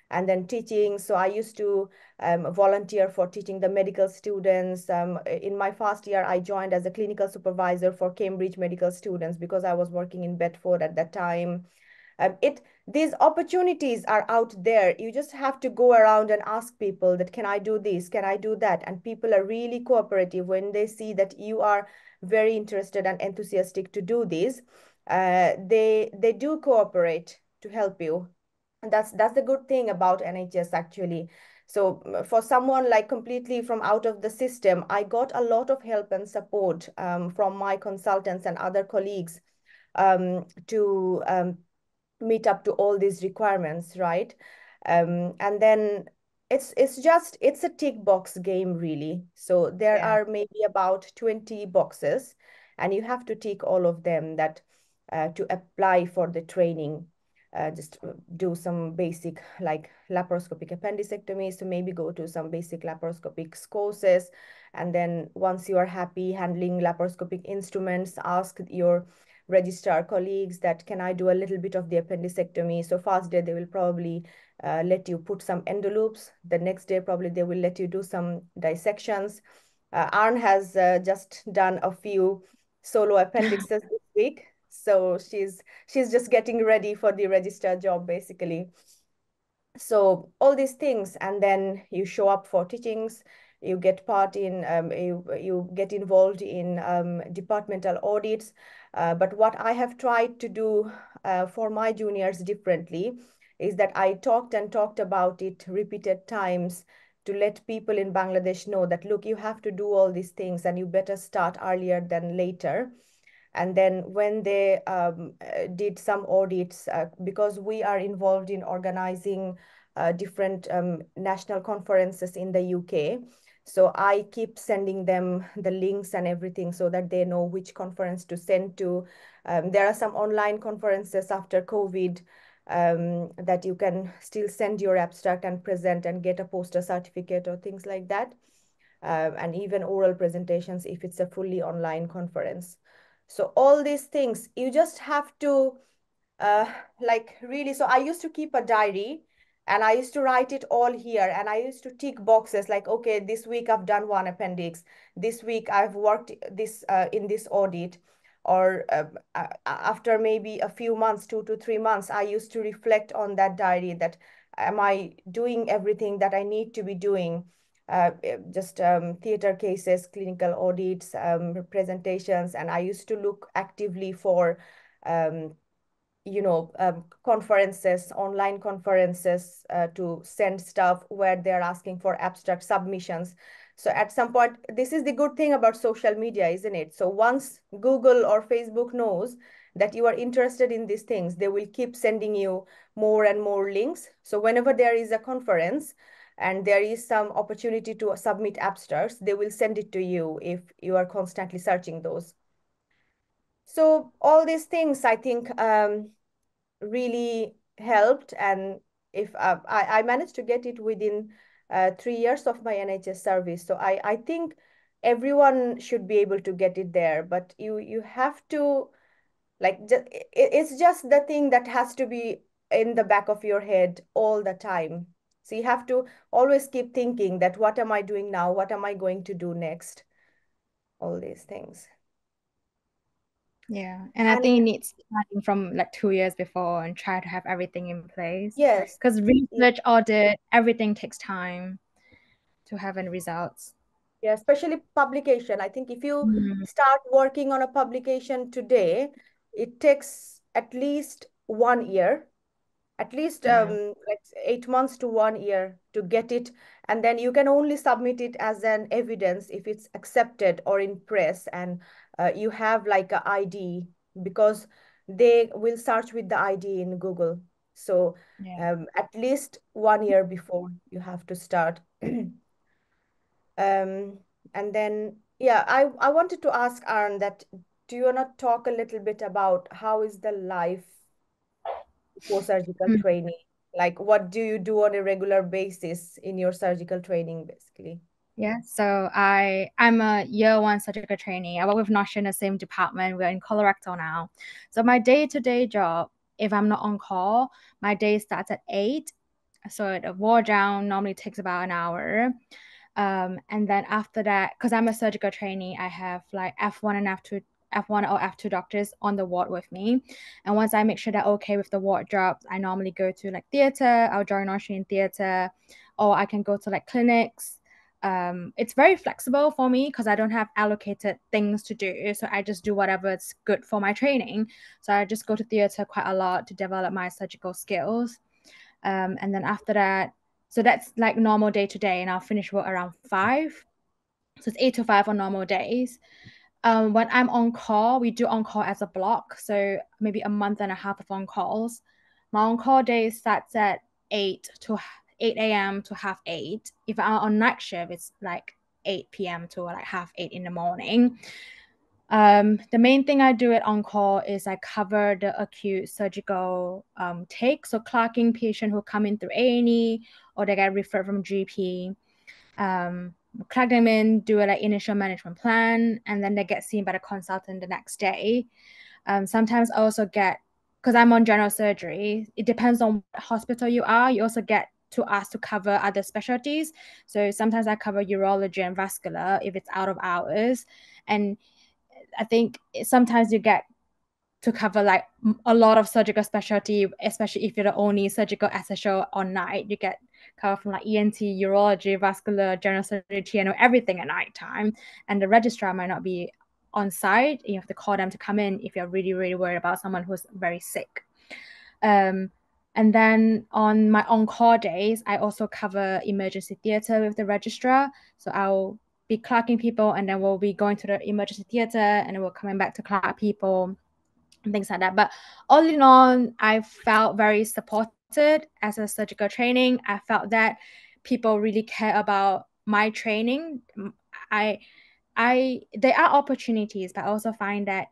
And then teaching. So I used to volunteer for teaching the medical students. In my first year, I joined as a clinical supervisor for Cambridge medical students because I was working in Bedford at that time. These opportunities are out there. You just have to go around and ask people that, can I do this? Can I do that? And people are really cooperative when they see that you are very interested and enthusiastic to do this. They do cooperate to help you. And that's the good thing about NHS actually. So for someone like completely from out of the system, I got a lot of help and support from my consultants and other colleagues to meet up to all these requirements, right? And then it's a tick box game really. So there Yeah. are maybe about 20 boxes, and you have to tick all of them that to apply for the training. Just do some basic like laparoscopic appendicectomy. So maybe go to some basic laparoscopic courses. And then once you are happy handling laparoscopic instruments, ask your registrar colleagues that, can I do a little bit of the appendicectomy? So first day they will probably let you put some endoloops. The next day probably they will let you do some dissections. Arn has just done a few solo appendixes this week. So she's just getting ready for the registrar job basically. So all these things, and then you show up for teachings, you get part in, you get involved in departmental audits. But what I have tried to do for my juniors differently is that I talked and talked about it repeated times to let people in Bangladesh know that, look, you have to do all these things and you better start earlier than later. And then when they did some audits, because we are involved in organizing different national conferences in the UK. So I keep sending them the links and everything so that they know which conference to send to. There are some online conferences after COVID that you can still send your abstract and present and get a poster certificate or things like that. And even oral presentations if it's a fully online conference. So all these things, you just have to like really, so I used to keep a diary and I used to write it all here, and I used to tick boxes like, okay, this week I've done one appendix, this week I've worked this in this audit, or after maybe a few months, 2 to 3 months, I used to reflect on that diary that, am I doing everything that I need to be doing? Just theater cases, clinical audits, presentations, and I used to look actively for conferences, online conferences to send stuff where they're asking for abstract submissions. So at some point, this is the good thing about social media, isn't it? So once Google or Facebook knows that you are interested in these things, they will keep sending you more and more links. So whenever there is a conference and there is some opportunity to submit abstracts, they will send it to you if you are constantly searching those. So all these things, I think, really helped. And if I managed to get it within 3 years of my NHS service. So I think everyone should be able to get it there, but you have to like, it's just the thing that has to be in the back of your head all the time. So you have to always keep thinking that, what am I doing now? What am I going to do next? All these things. Yeah, and I And think it needs starting from like 2 years before and try to have everything in place. yes, Because research, audit, everything takes time to have any results. yeah, especially publication. I think if you Mm, start working on a publication today, it takes at least 1 year, at least yeah, like 8 months to 1 year to get it. And then you can only submit it as an evidence if it's accepted or in press, and you have like a ID, because they will search with the ID in Google. So yeah. at least 1 year before you have to start. And then, yeah, I wanted to ask Aaron that, do you want to talk a little bit about how is the life for surgical Mm. training? Like, what do you do on a regular basis in your surgical training, basically? Yeah, so I'm a year one surgical trainee. I work with Nosh in the same department. We're in colorectal now. So my day-to-day job, if I'm not on call, my day starts at 8. So the ward down normally takes about an hour. And then after that, because I'm a surgical trainee, I have like F1 and F1 or F2 doctors on the ward with me. And once I make sure they're okay with the ward jobs, I normally go to like theater. I'll join Nosh in theater, or I can go to like clinics. It's very flexible for me because I don't have allocated things to do. So I just do whatever's good for my training. So I just go to theater quite a lot to develop my surgical skills. And then after that, so that's like normal day to day, and I'll finish work around 5. So it's 8 to 5 on normal days. When I'm on call, we do on call as a block. So maybe a month and a half of on calls. My on call day starts at 8 a.m. to half 8. If I'm on night shift, it's like 8 p.m. to like half 8 in the morning. The main thing I do at on call is I cover the acute surgical take. So clocking patient who come in through A&E or they get referred from GP. Clock them in, do a like initial management plan, and then they get seen by the consultant the next day. Sometimes I also get, because I'm on general surgery, it depends on what hospital you are. You also get to ask to cover other specialties. So sometimes I cover urology and vascular if it's out of hours. And I think sometimes you get to cover like a lot of surgical specialty, especially if you're the only surgical SSO on night. You get cover from like ENT, urology, vascular, general surgery, TNO, everything at night time. And the registrar might not be on site. You have to call them to come in if you're really, really worried about someone who's very sick. And then on my on-call days, I also cover emergency theater with the registrar. So I'll be clocking people, and then we'll be going to the emergency theater, and then we're coming back to clock people and things like that. But all in all, I felt very supported as a surgical training. I felt that people really care about my training. I there are opportunities, but I also find that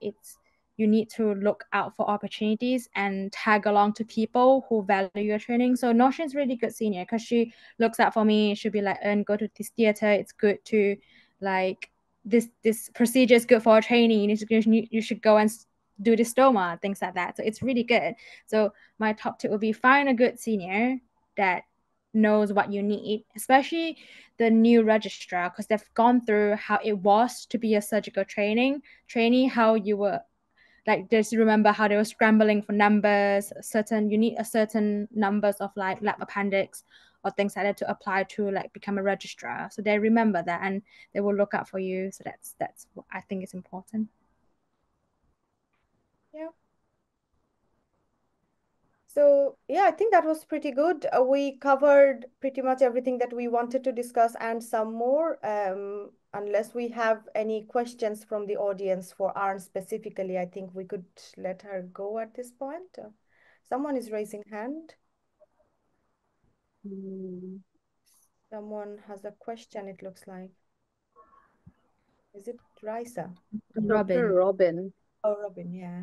you need to look out for opportunities and tag along to people who value your training. So Notion's really good senior because she looks out for me. She'll be like, go to this theater. It's good to like this procedure is good for a training. You should go and do the stoma, things like that. So it's really good. So my top tip would be find a good senior that knows what you need, especially the new registrar, because they've gone through how it was to be a surgical trainee, how you were like, just remember how they were scrambling for numbers, you need a certain numbers of like lab appendix or things like that to apply to like become a registrar. So they remember that and they will look out for you. So that's what I think is important. Yeah. So yeah, I think that was pretty good. We covered pretty much everything that we wanted to discuss and some more. Unless we have any questions from the audience for Arn specifically, I think we could let her go at this point. Someone is raising hand. Someone has a question, it looks like. Is it Raisa? Dr. Robin. Oh, Robin, yeah.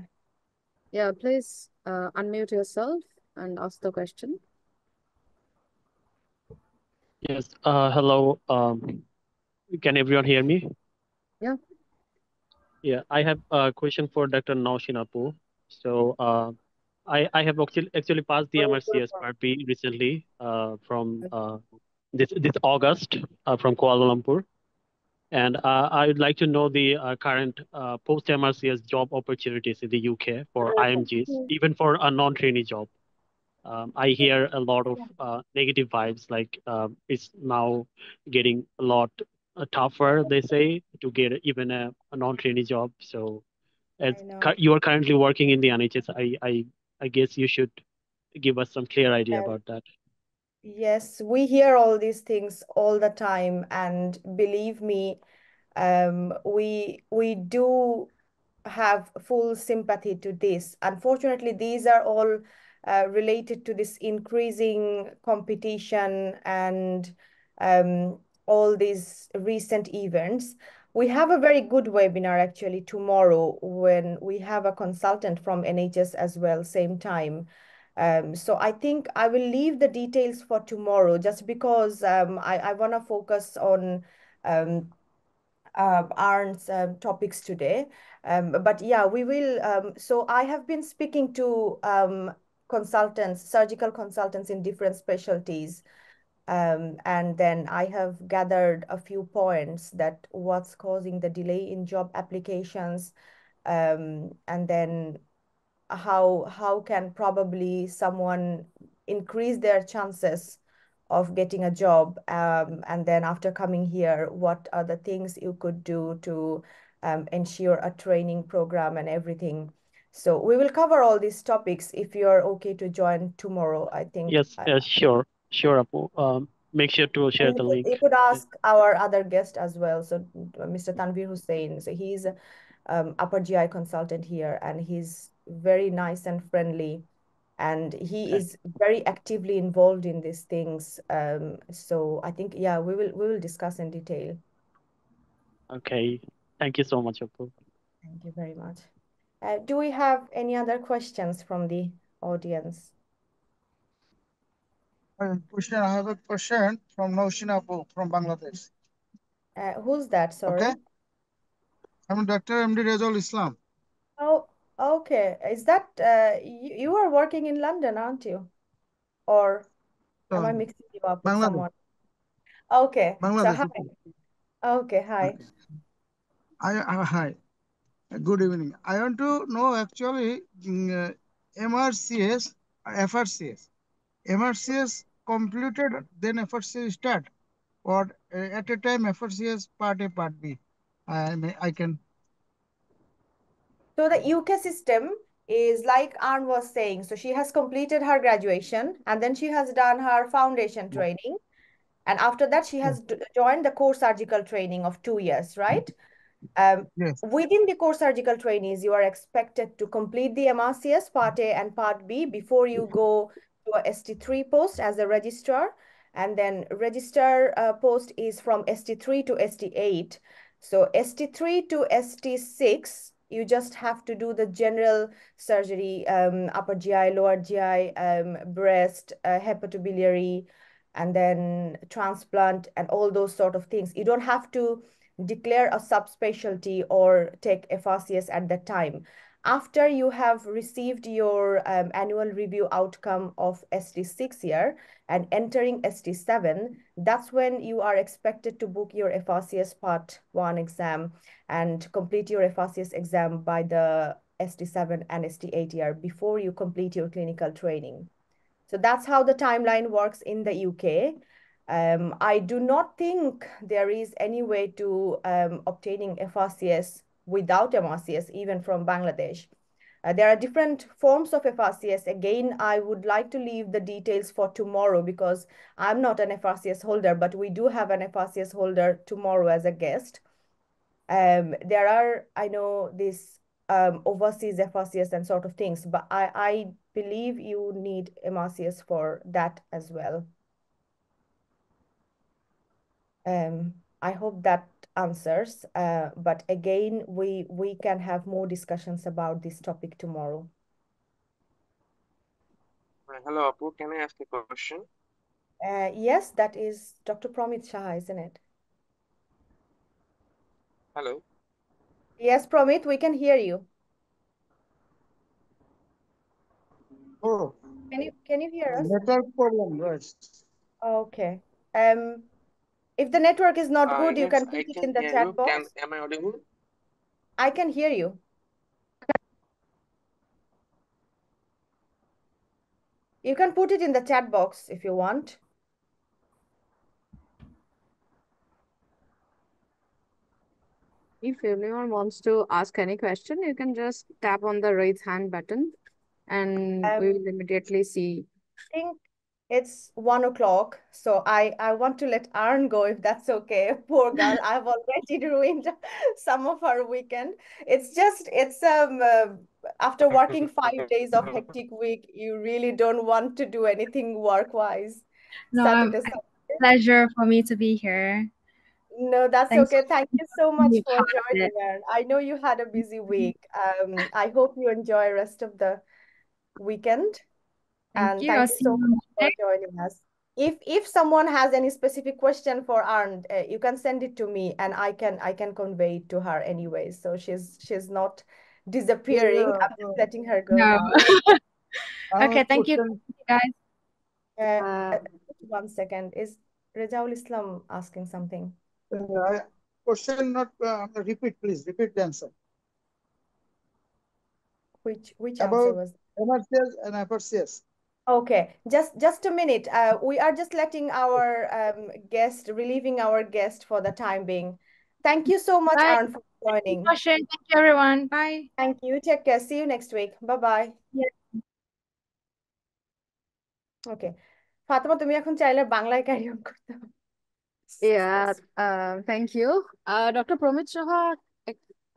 Yeah, please unmute yourself and ask the question. Yes. Hello. Can everyone hear me? Yeah. Yeah. I have a question for Dr. Naushinapu. So I have actually passed the MRCS Part B recently from this August from Kuala Lumpur. And I would like to know the current post MRCS job opportunities in the UK for IMGs, even for a non-trainee job. I hear a lot of negative vibes, like it's now getting a lot tougher, they say, to get even a non-trainee job. So as you are currently working in the NHS, I guess you should give us some clear idea about that. Yes, we hear all these things all the time, and believe me, we do have full sympathy to this. Unfortunately, these are all related to this increasing competition and all these recent events. We have a very good webinar actually tomorrow when we have a consultant from NHS as well, same time. So I think I will leave the details for tomorrow just because I want to focus on Arn's topics today. But yeah, we will. So I have been speaking to consultants, surgical consultants in different specialties. And then I have gathered a few points that what's causing the delay in job applications, and then how can probably someone increase their chances of getting a job, and then after coming here, what are the things you could do to ensure a training program and everything. So we will cover all these topics if you're okay to join tomorrow. I think Yes, sure, sure, Apu. Make sure to share and the you link. could ask our other guest as well. So Mr. Tanvir Hussain, so he's upper GI consultant here, and he's very nice and friendly, and he Okay. is very actively involved in these things. So I think, yeah, we will discuss in detail. Okay. Thank you so much, Apu. Thank you very much. Do we have any other questions from the audience? Question. I have a question from Noshina Apu from Bangladesh. Who's that? Sorry. Okay. I'm Dr. MD Rezul Islam. Oh, okay. Is that you are working in London, aren't you? Or am I mixing you up with Bangladesh. someone? Okay. So Bangladesh. hi. Okay, hi. Okay. Hi. Good evening. I want to know actually MRCS, FRCS. MRCS completed, then FRCS start, or at a time FRCS part A, part B. I can. So the UK system is like Arn was saying. So she has completed her graduation and then she has done her foundation training. And after that, she has joined the core surgical training of 2 years, right? Yes. Within the core surgical trainees, you are expected to complete the MRCS Part A and Part B before you go to a ST3 post as a registrar. And then register post is from ST3 to ST8. So ST3 to ST6, you just have to do the general surgery, upper GI, lower GI, breast, hepatobiliary, and then transplant and all those sort of things. You don't have to declare a subspecialty or take FRCS at that time. After you have received your annual review outcome of ST6 year and entering ST7, that's when you are expected to book your FRCS Part 1 exam and complete your FRCS exam by the ST7 and ST8 year before you complete your clinical training. So that's how the timeline works in the UK. I do not think there is any way to obtaining FRCS without MRCS, even from Bangladesh. There are different forms of FRCS. Again, I would like to leave the details for tomorrow because I'm not an FRCS holder, but we do have an FRCS holder tomorrow as a guest. There are, I know, this overseas FRCS and sort of things, but I believe you need MRCS for that as well. I hope that answers, but again, we can have more discussions about this topic tomorrow. Hello, Apu. Can I ask a question? Yes, that is Dr. Promit Shah, isn't it? Hello. Yes, Promit, we can hear you. Oh, Can you hear us? network problem, right? Okay. If the network is not good, you Yes, can put I it can in the hear chat you. box. Am I audible? I can hear you. You can put it in the chat box if you want. If anyone wants to ask any question, you can just tap on the raise hand button and we will immediately see. I think it's 1 o'clock, so I want to let Arn go if that's okay. Poor girl, I've already ruined some of her weekend. It's just after working 5 days of hectic week, you really don't want to do anything work-wise. No, Saturday, it's a pleasure for me to be here. No, that's Thanks okay. Thank you so for much being for part of joining, it. and I know you had a busy week. I hope you enjoy rest of the weekend, Thank and you. I'll thank you see so you much for Monday. joining us. If someone has any specific question for Arnd, you can send it to me, and I can convey it to her anyway. So she's not Yeah, disappearing. yeah. I'm just letting her go No. now. I have a Okay, thank you question. guys. Uh, Uh, uh, 1 second. Is Rejaul Islam asking something? Question not repeat, please. Repeat the answer. Which answer About was? MRCS and FRCS. Okay, just a minute. We are just letting our guest, relieving our guest for the time being. Thank you so much, Bye. Arn, for joining. Thank you, everyone. Bye. Thank you. Take care. See you next week. Bye bye. Yeah. ওকে ফাতেমা, তুমি এখন চাইলে বাংলায় carry on করতে পারো। yeah, thank you. Dr. Promit Saha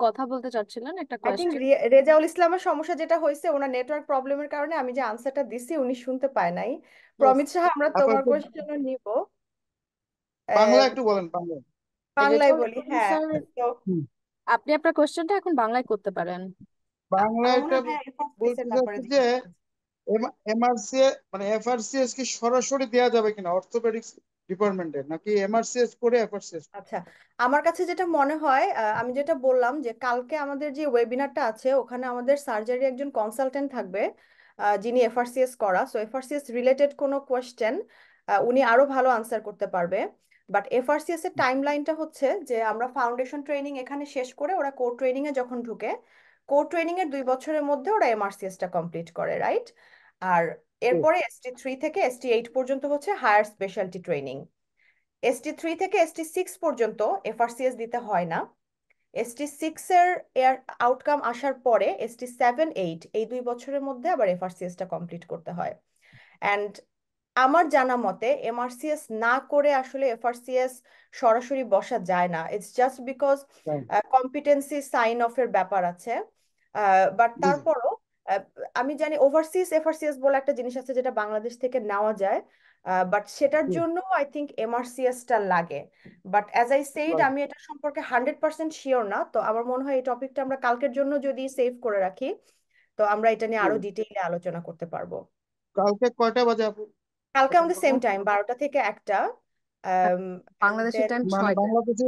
কথা বলতে চাচ্ছিলেন একটা আই থিঙ্ক কোয়েশ্চেন। রেজাউল ইসলামের সমস্যা যেটা হয়েছে, ওনার নেটওয়ার্ক প্রবলেমের কারণে আমি যে আনসারটা দিছি উনি শুনতে পায় নাই। প্রমিত সাহা, আমরা তোমার আপনাকে কোয়েশ্চেনও নিব। বাংলা একটু বলেন বাংলা। বাংলায় রেজাউল বলি, ইসলাম হ্যাঁ। স্যার, তো আপনি আপনার কোয়েশ্চেনটা এখন বাংলায় করতে পারেন। বাংলা আমার মনে এটা হয় ভাই এফআরসিএস এর বলতে ব্যাপারে চাচ্ছি যে জিজ্ঞেস করছে। এমআরসিএস মানে এফআরসিএস কি সরাসরি দেওয়া যাবে কিনা অর্থোপেডিক্স ডিপার্টমেন্টে, নাকি এমআরসিএস করে এফআরসিএস? আচ্ছা, আমার কাছে যেটা মনে হয়, আমি যেটা বললাম যে কালকে আমাদের যে ওয়েবিনারটা আছে ওখানে আমাদের সার্জারি একজন কনসালটেন্ট থাকবে, যিনি এফআরসিএস করা, সো এফআরসিএস রিলেটেড কোনো কোয়েশ্চেন উনি আরো ভালো আনসার করতে পারবে। বাট এফআরসিএস এর টাইম লাইনটা হচ্ছে যে আমরা ফাউন্ডেশন ট্রেনিং এখানে শেষ করে ওরা কোর ট্রেনিং এ যখন ঢুকে, কোর ট্রেনিং এর 2 বছরের মধ্যে ওরা এমআরসিএস টা কমপ্লিট করে, রাইট? আর এরপরে এসটি 3 থেকে এসটি 8 পর্যন্ত হচ্ছে হায়ার স্পেশালিটি ট্রেনিং। এসটি 3 থেকে এসটি 6 পর্যন্ত এফআরসিএস দিতে হয় না। এসটি 6 এর আউটকাম আসার পরে এসটি 7, 8 এই 2 বছরের মধ্যে আবার এফআরসিএস টা কমপ্লিট করতে হয়। অ্যান্ড আমার জানা মতে এমআরসিএস না করে আসলে এফআরসিএস সরাসরি বসা যায় না। It's just because competency sign of এর ব্যাপার আছে। বাট জি জি তারপরও আহ, আমি জানি ওভারসিজ এফআরসিএস বলে একটা জিনিস আছে যেটা বাংলাদেশ থেকে নেওয়া যায়, বাট সেটার জি, জন্য আই থিঙ্ক এমআরসিএস টা লাগে। But as I said, right. আমি এটা সম্পর্কে 100% শিওর না। তো আমার মনে হয় এই টপিকটা আমরা কালকের জন্য যদি সেভ করে রাখি, তো আমরা এটা নিয়ে জি। আরো ডিটেইলে আলোচনা করতে পারবো। কালকে কয়টা বাজে আপু কালকে অ্যাটেন্ড আমাদের করবো? সেম টাইম 12টা থেকে 1টা। বাংলাদেশের টাইম মানে 6টা। বাংলাদেশে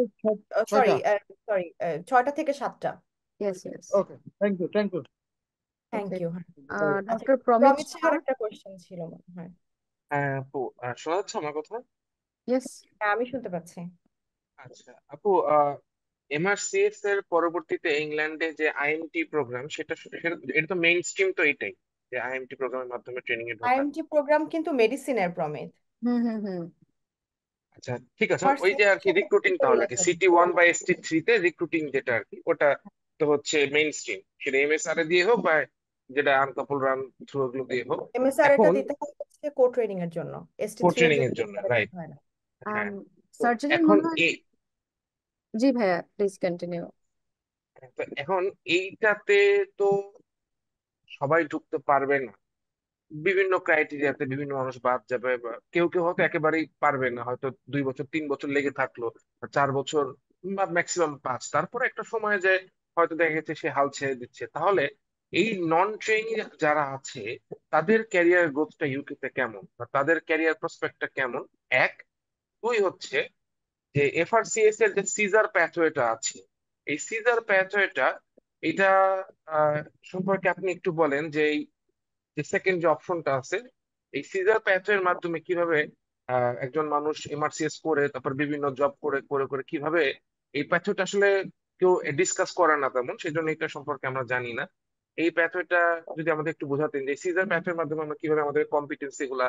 সরি 6টা। সরি 6টা থেকে 7টা। Yes yes. Okay, thank you thank you. Thank okay, you. আচ্ছা, ডক্টর প্রমিত প্রমিত সাহা। স্যার একটা কোশ্চেন ছিল মনে হয়। হ্যাঁ আপু, শোনা যাচ্ছে আমার কথা? ইয়েস। হ্যাঁ, আমি শুনতে পাচ্ছি। আচ্ছা আপু, এমআরসিএস এর পরবর্তীতে ইংল্যান্ডে যে আইএমটি প্রোগ্রাম, এটা তো মেইন স্ট্রিম, তো এটাই যে আইএমটি প্রোগ্রামের মাধ্যমে ট্রেনিং এ ঢোকা। আইএমটি প্রোগ্রাম কিন্তু মেডিসিনের, প্রমিত। হুম হুম হুম। আচ্ছা ঠিক আছে, ওই যে এমআরসিএস আর এর কি সাথে রিক্রুটিং, কিন্তু তাহলে কি রিলেটেড। সিটি 1 বা এসটি 3 তে রিক্রুটিং যেটা আর কি, ওটা তো হচ্ছে মেইন স্ট্রিম, সেটা এমএসআর এ দিয়ে হোক বা যেটা আনকাপল রান থ্রু ওগুলো দিয়ে হোক। এমএসআর এটা এখন দিতে হয় হচ্ছে কো ট্রেনিং এর জন্য, কো এসটি 3 এর ট্রেনিং জন্য এর জন্য, এমএসআর রাইট? দিতে হয় না। হ্যাঁ। তো সার্জারির এখন মনে হয়। জি ভাইয়া, প্লিজ কন্টিনিউ। এখন এইটাতে তো সবাই ঢুকতে পারবে না, বিভিন্ন ক্রাইটেরিয়াতে বিভিন্ন মানুষ বাদ যাবে, বা কেউ কেউ হয়তো একেবারেই পারবে না, হয়তো 2 বছর 3 বছর লেগে থাকলো, বা 4 বছর, বা ম্যাক্সিমাম 5, তারপরে একটা সময় যে হয়তো দেখা গেছে সে হাল ছেড়ে দিচ্ছে। তাহলে এই নন ট্রেনি যারা আছে তাদের ক্যারিয়ার গ্রোথটা ইউকেতে কেমন, বা তাদের ক্যারিয়ার প্রসপেক্টটা কেমন? এক, দুই হচ্ছে যে এফআরসিএস এর যে সিজার প্যাথওয়েটা আছে, এই সিজার প্যাথওয়েটা, এটা আহ, সম্পর্কে আপনি একটু বলেন যে যে সেকেন্ড যে অপশনটা আছে, এই সিজার প্যাথওয়ের মাধ্যমে কিভাবে একজন মানুষ এমআরসিএস করে তারপর বিভিন্ন জব করে করে করে কিভাবে, এই প্যাথওয়েটা আসলে কেউ ডিসকাস করে না তেমন, সেই জন্য এটা সম্পর্কে আমরা জানি না। এই প্যাথওয়েটা যদি আমাদের একটু বোঝাতেন, যে সিজার প্যাথওয়ের মাধ্যমে আমরা কিভাবে আমাদের কম্পিটেন্সি গুলা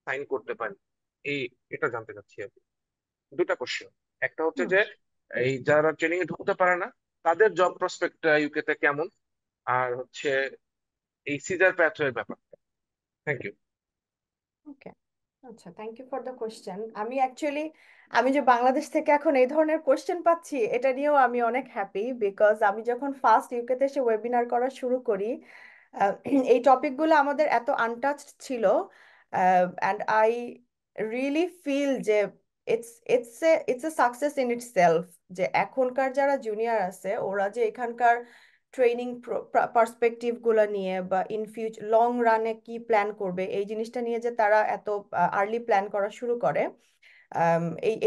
সাইন করতে পারি, এই এটা জানতে চাচ্ছি আর কি। দুটা কোশ্চেন, একটা হচ্ছে হুম। যে এই যারা ট্রেনিং এ ঢুকতে পারে না তাদের জব প্রসপেক্টটা ইউকে তে কেমন, আর হচ্ছে এই সিজার প্যাথওয়ের ব্যাপার। Thank you. ওকে, আচ্ছা, thank you for the question. আমি যে বাংলাদেশ থেকে এখন এই ধরনের কোশ্চেন পাচ্ছি, এটা নিয়েও আমি অনেক হ্যাপি, বিকজ আমি যখন ফার্স্ট ইউকেতে এসে ওয়েবিনার করা শুরু করি, আহ, এই টপিকগুলো আমাদের এত আনটাচড ছিল। অ্যান্ড আই রিয়েলি ফিল যে it's a success in it self যে এখনকার যারা জুনিয়র আছে ওরা যে এখানকার ট্রেনিং পার্সপেক্টিভ গুলো নিয়ে বা ইন ফিউচার লং রানে কি প্ল্যান করবে এই জিনিসটা নিয়ে যে তারা এত আর্লি প্ল্যান করা শুরু করে,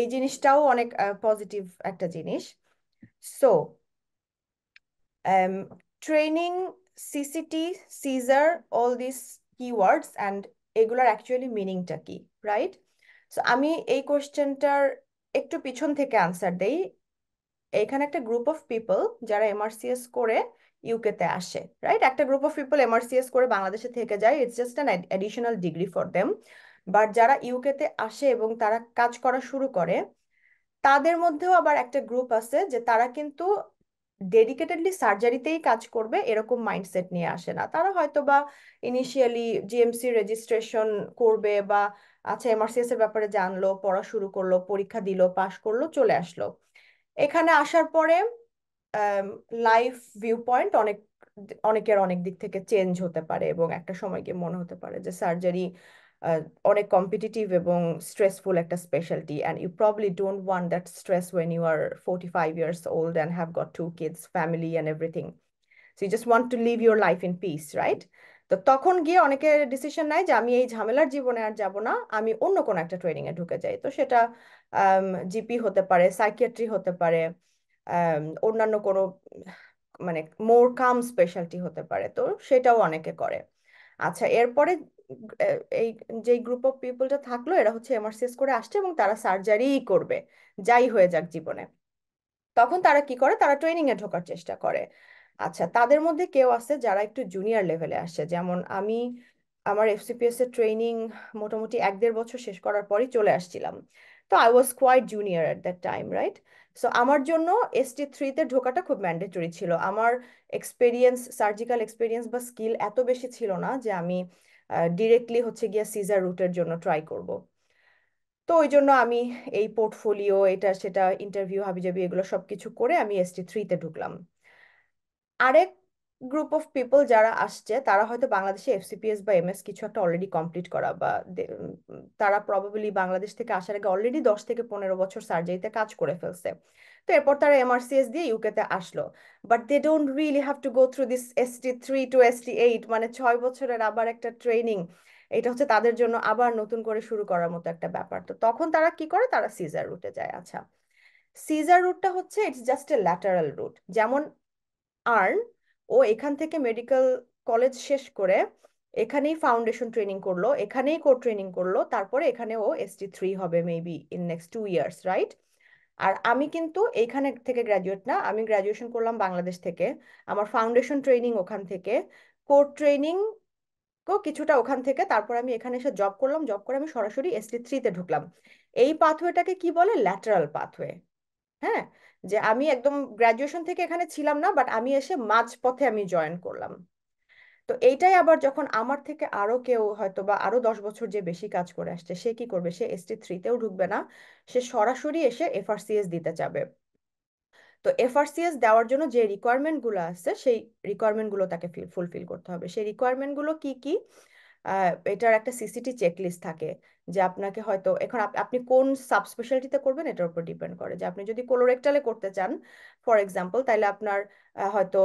এই জিনিসটাও অনেক পজিটিভ একটা জিনিস। So training, CCT, CESR, all this keywords and এগুলার অ্যাকচুয়ালি মিনিংটা কি, রাইট? সো আমি এই কোয়েশ্চেনটার একটু পিছন থেকে আনসার দেই। এখানে একটা গ্রুপ অফ পিপল যারা এমআরসিএস করে ইউকেতে আসে, রাইট? একটা গ্রুপ অফ পিপল এমআরসিএস করে বাংলাদেশে থেকে যায়, it's just an additional degree for them. But যারা ইউকেতে আসে এবং তারা কাজ করা শুরু করে, তাদের মধ্যেও আবার একটা গ্রুপ আছে যে তারা কিন্তু ডেডিকেটেডলি সার্জারিতেই কাজ করবে এরকম মাইন্ডসেট নিয়ে আসে না। তারা হয়তো বা ইনিশিয়ালি জিএমসি রেজিস্ট্রেশন করবে বা আচ্ছা এমআরসিএস এর ব্যাপারে জানলো, পড়া শুরু করলো, পরীক্ষা দিল, পাশ করলো, চলে আসলো। এখানে আসার পরে লাইফ ভিউ পয়েন্ট অনেকের অনেক দিক থেকে চেঞ্জ হতে পারে এবং একটা সময় গিয়ে মনে হতে পারে যে সার্জারি অনেক কম্পিটিটিভ এবং স্ট্রেসফুল একটা speciality, and you probably don't want that stress when you are 45 years old and have got 2 kids, family and everything. So you just want to live your life in peace, right? তো তখন গিয়ে অনেকে decision নেয় যে আমি এই ঝামেলার জীবনে আর যাব না, আমি অন্য কোনো একটা ট্রেনিং এ ঢুকে যাই। তো সেটা জিপি হতে পারে, সাইকিয়াট্রি হতে পারে, অন্যান্য কোনো মানে মোর কাম স্পেশালিটি হতে পারে, তো সেটাও অনেকে করে। আচ্ছা, এরপরে এই যে গ্রুপ অফ পিপলটা থাকলো এরা হচ্ছে এমআরসিএস করে আসছে এবং তারা সার্জারিই করবে যাই হয়ে যাক জীবনে। তখন তারা কি করে, তারা ট্রেনিং এ ঢোকার চেষ্টা করে। আচ্ছা, তাদের মধ্যে কেউ আছে যারা একটু জুনিয়র লেভেলে আসে, যেমন আমি আমার এফসিপিএস এর ট্রেনিং মোটামুটি 1-1.5 বছর শেষ করার পরই চলে আসছিলাম। তো I was quite junior at that time, right? So আমার জন্য ST3-তে ঢোকাটা খুব ম্যান্ডেটরি ছিল। আমার এক্সপেরিয়েন্স, সার্জিক্যাল এক্সপেরিয়েন্স বা স্কিল এত বেশি ছিল না যে আমি ডিরেক্টলি হচ্ছে গিয়ে সিজার রুটের জন্য ট্রাই করব। তো ওই জন্য আমি এই পোর্টফোলিও, এটা সেটা, ইন্টারভিউ হাবিজাবি এগুলো সবকিছু করে আমি ST3-তে ঢুকলাম। আরেক গ্রুপ অফ পিপল যারা আসছে তারা হয়তো বাংলাদেশে এফসিপিএস বা এমএস কিছু একটা অলরেডি কমপ্লিট করা, বা তারা প্রবাবলি বাংলাদেশ থেকে আসার আগে অলরেডি 10 থেকে 15 বছর সার্জারিতে কাজ করে ফেলছে। তো এরপর তারা এমআরসিএস দিয়ে ইউকেতে আসলো, but they don't really have to go through this ST3 to ST8, মানে 6 বছরের আবার একটা ট্রেনিং। এটা হচ্ছে তাদের জন্য আবার নতুন করে শুরু করার মতো একটা ব্যাপার। তো তখন তারা কি করে, তারা সিজার রুটে যায়। আচ্ছা, সিজার রুটটা হচ্ছে it's just a lateral route. যেমন আর্ন, ও এখান থেকে মেডিকেল কলেজ শেষ করে এখানেই ফাউন্ডেশন ট্রেনিং করলো, এখানেই কোর ট্রেনিং করলো, তারপরে এখানে ও ST3 হবে maybe in next 2 years, right? আর আমি কিন্তু এইখানে থেকে গ্র্যাজুয়েট না, আমি গ্র্যাজুয়েশন করলাম বাংলাদেশ থেকে, আমার ফাউন্ডেশন ট্রেনিং ওখান থেকে, কোর ট্রেনিং কিছুটা ওখান থেকে, তারপর আমি এখানে এসে জব করলাম, জব করে আমি সরাসরি ST3-তে ঢুকলাম। এই পাথওয়েটাকে কি বলে, ল্যাটারাল পাথওয়ে। হ্যাঁ, যে আমি একদম গ্রাজুয়েশন থেকে এখানে ছিলাম না, বাট আমি এসে মাঝপথে আমি জয়েন করলাম। তো এইটাই আবার যখন আমার থেকে আরো কেউ হয়তো বা আরো 10 বছর যে বেশি কাজ করে আসছে, সে কি করবে, সে ST3-তেও ঢুকবে না, সে সরাসরি এসে এফআরসিএস দিতে যাবে। তো এফআরসিএস দেওয়ার জন্য যে রিকোয়ারমেন্ট গুলো আছে সেই রিকোয়ারমেন্ট গুলো তাকে ফুলফিল করতে হবে। সেই রিকোয়ারমেন্ট গুলো কি কি, এটার একটা সিসিটি চেকলিস্ট থাকে, যে আপনাকে হয়তো এখন আপনি কোন সাবস্পেশালিটিতে করবেন এটার উপর ডিপেন্ড করে। যে আপনি যদি কোলোরেক্টালে করতে চান ফর এক্সাম্পল, তাহলে আপনার হয়তো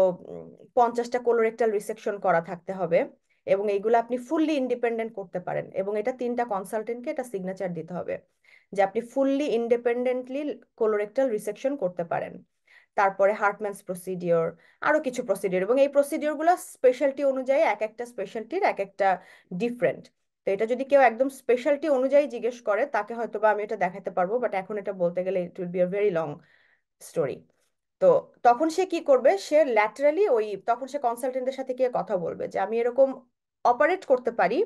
50টা কোলোরেক্টাল রিসেকশন করা থাকতে হবে, এবং এইগুলো আপনি ফুললি ইন্ডিপেন্ডেন্ট করতে পারেন, এবং এটা 3টা কনসালটেন্টকে এটা সিগনেচার দিতে হবে যে আপনি ফুললি ইন্ডিপেন্ডেন্টলি কোলোরেক্টাল রিসেকশন করতে পারেন। তারপরে হার্টম্যানস প্রসিডিওর, আরো কিছু প্রসিডিওর, এবং এই প্রসিডিওর গুলো স্পেশালিটি অনুযায়ী এক একটা স্পেশালিটির এক একটা ডিফারেন্ট। তো এটা যদি কেউ একদম স্পেশালিটি অনুযায়ী জিজ্ঞেস করে তাকে হয়তো বা আমি এটা দেখাতে পারবো, বাট এখন এটা বলতে গেলে it will be a very long story. তো তখন সে কি করবে, সে ল্যাটারালি তখন সে কনসালটেন্টের সাথে গিয়ে কথা বলবে যে আমি এরকম অপারেট করতে পারি,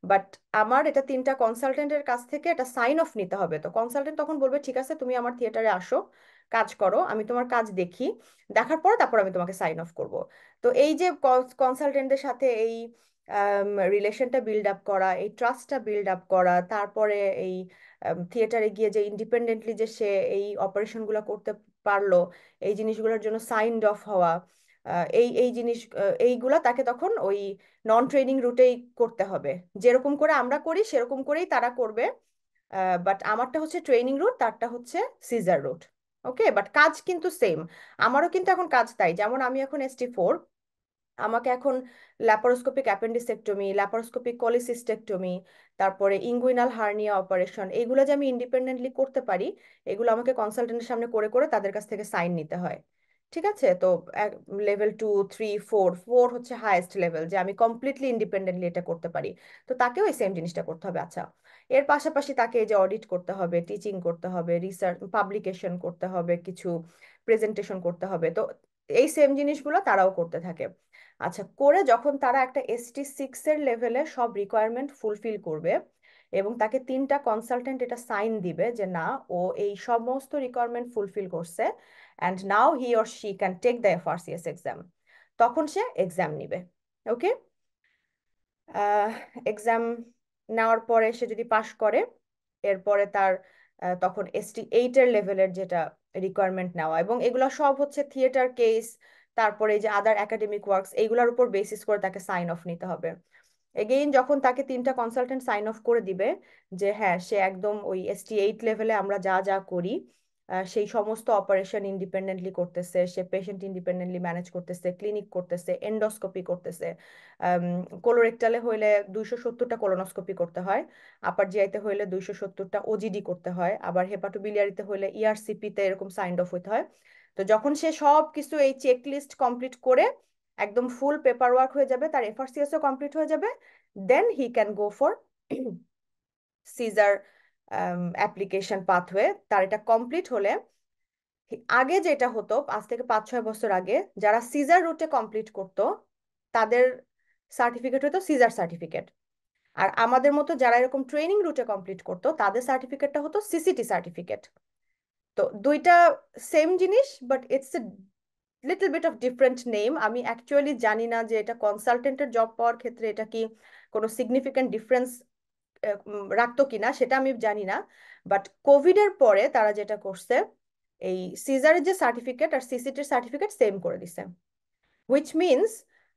বাট আমার এটা 3টা কনসালটেন্টের কাছ থেকে এটা সাইন অফ নিতে হবে। তো কনসালটেন্ট তখন বলবে ঠিক আছে, তুমি আমার থিয়েটারে আসো, কাজ করো, আমি তোমার কাজ দেখি, দেখার পর তারপর আমি তোমাকে সাইন অফ করব। তো এই যে কনসালটেন্টের সাথে এই রিলেশনটা বিল্ড আপ করা, এই ট্রাস্টটা বিল্ড আপ করা, তারপরে এই থিয়েটারে গিয়ে যে ইন্ডিপেন্ডেন্টলি যে সে এই অপারেশনগুলো করতে পারলো, এই জিনিসগুলোর জন্য সাইন্ড অফ হওয়া, এই এই জিনিস এইগুলা তাকে তখন ওই নন ট্রেনিং রুটেই করতে হবে। যেরকম করে আমরা করি সেরকম করেই তারা করবে, বাট আমারটা হচ্ছে ট্রেনিং রুট, তারটা হচ্ছে সিজার রুট। ওকে, বাট কাজ কিন্তু সেম। আমারও কিন্তু এখন কাজ তাই, যেমন আমি এখন ST4, আমাকে এখন ল্যাপারোস্কোপিক অ্যাপেন্ডিসেক্টমি, ল্যাপারোস্কোপিক কলিসিস্টেকটমি, তারপরে ইঙ্গুইনাল হার্নিয়া অপারেশন, এগুলো যে আমি ইন্ডিপেন্ডেন্টলি করতে পারি, এগুলো আমাকে কনসালটেন্টের সামনে করে করে তাদের কাছ থেকে সাইন নিতে হয়। ঠিক আছে, তো লেভেল 2, 3, 4 হচ্ছে হাইয়েস্ট লেভেল, যে আমি কমপ্লিটলি ইন্ডিপেন্ডেন্টলি এটা করতে পারি। তো তাকেও এই সেম জিনিসটা করতে হবে। আচ্ছা, এর পাশাপাশি তাকে এই যে অডিট করতে হবে, টিচিং করতে হবে, রিসার্চ পাবলিকেশন করতে হবে, কিছু প্রেজেন্টেশন করতে হবে। তো এই সেম জিনিসগুলো তারাও করতে থাকে। আচ্ছা, করে যখন তারা একটা ST6 এর লেভেলে সব রিকোয়ারমেন্ট ফুলফিল করবে এবং তাকে 3টা কনসালটেন্ট এটা সাইন দিবে যে না, ও এই সমস্ত রিকোয়ারমেন্ট ফুলফিল করছে, and now he or she can take the FRCS exam, তখন সে এক্সাম নিবে। ওকে, এক্সাম নেওয়ার পরে সে যদি পাশ করে, এরপরে তার তখন ST8 এর লেভেলের যেটা রিকোয়ারমেন্ট নেওয়া, এবং এগুলো সব হচ্ছে থিয়েটার কেস, তারপরে এই যে আদার একাডেমিক ওয়ার্কস, এইগুলোর উপর বেসিস করে তাকে সাইন অফ নিতে হবে। এগেইন যখন তাকে 3টা কনসালটেন্ট সাইন অফ করে দিবে যে হ্যাঁ, সে একদম ওই ST8 লেভেলে আমরা যা যা করি সেই সমস্ত অপারেশন ইন্ডিপেন্ডেন্টলি করতেছে, সে পেশেন্ট ইন্ডিপেন্ডেন্টলি ম্যানেজ করতেছে, ক্লিনিক করতেছে, এন্ডোস্কোপি করতেছে। কোলোরেক্টালে হইলে 270টা কোলোনোস্কোপি করতে হয়, আপার জিআইতে হইলে 270টা OGD করতে হয়, আবার হেপাটোবিলিয়ারিতে হইলে ERCP তে এরকম সাইন অফ হইতে হয়। তো যখন সে সব কিছু এই চেক লিস্ট কমপ্লিট করে একদম ফুল পেপার ওয়ার্ক হয়ে যাবে, তার FRCSও কমপ্লিট হয়ে যাবে, then he can go for CESR application pathway. তার এটা কমপ্লিট হলে, আগে যেটা হতো আজ থেকে 5-6 বছর আগে, যারা সিজার রুটে কমপ্লিট করতো তাদের সার্টিফিকেট হতো সিজার সার্টিফিকেট, আর আমাদের মতো যারা এরকম ট্রেনিং রুটে কমপ্লিট করতো তাদের সার্টিফিকেটটা হতো CCT সার্টিফিকেট। তো দুইটা সেম জিনিস, but it's a little bit of different name. আমি অ্যাকচুয়ালি জানি না যে এটা কনসালটেন্টের জব পাওয়ার ক্ষেত্রে এটা কি কোনো সিগনিফিক্যান্ট ডিফারেন্স রাখতো কিনা, সেটা আমি জানি না। বাট কোভিডের পরে তারা যেটা করছে, এই সিজারের যে সার্টিফিকেট আর CCTর সার্টিফিকেট সেম করে দিছে, হুইচ মিনস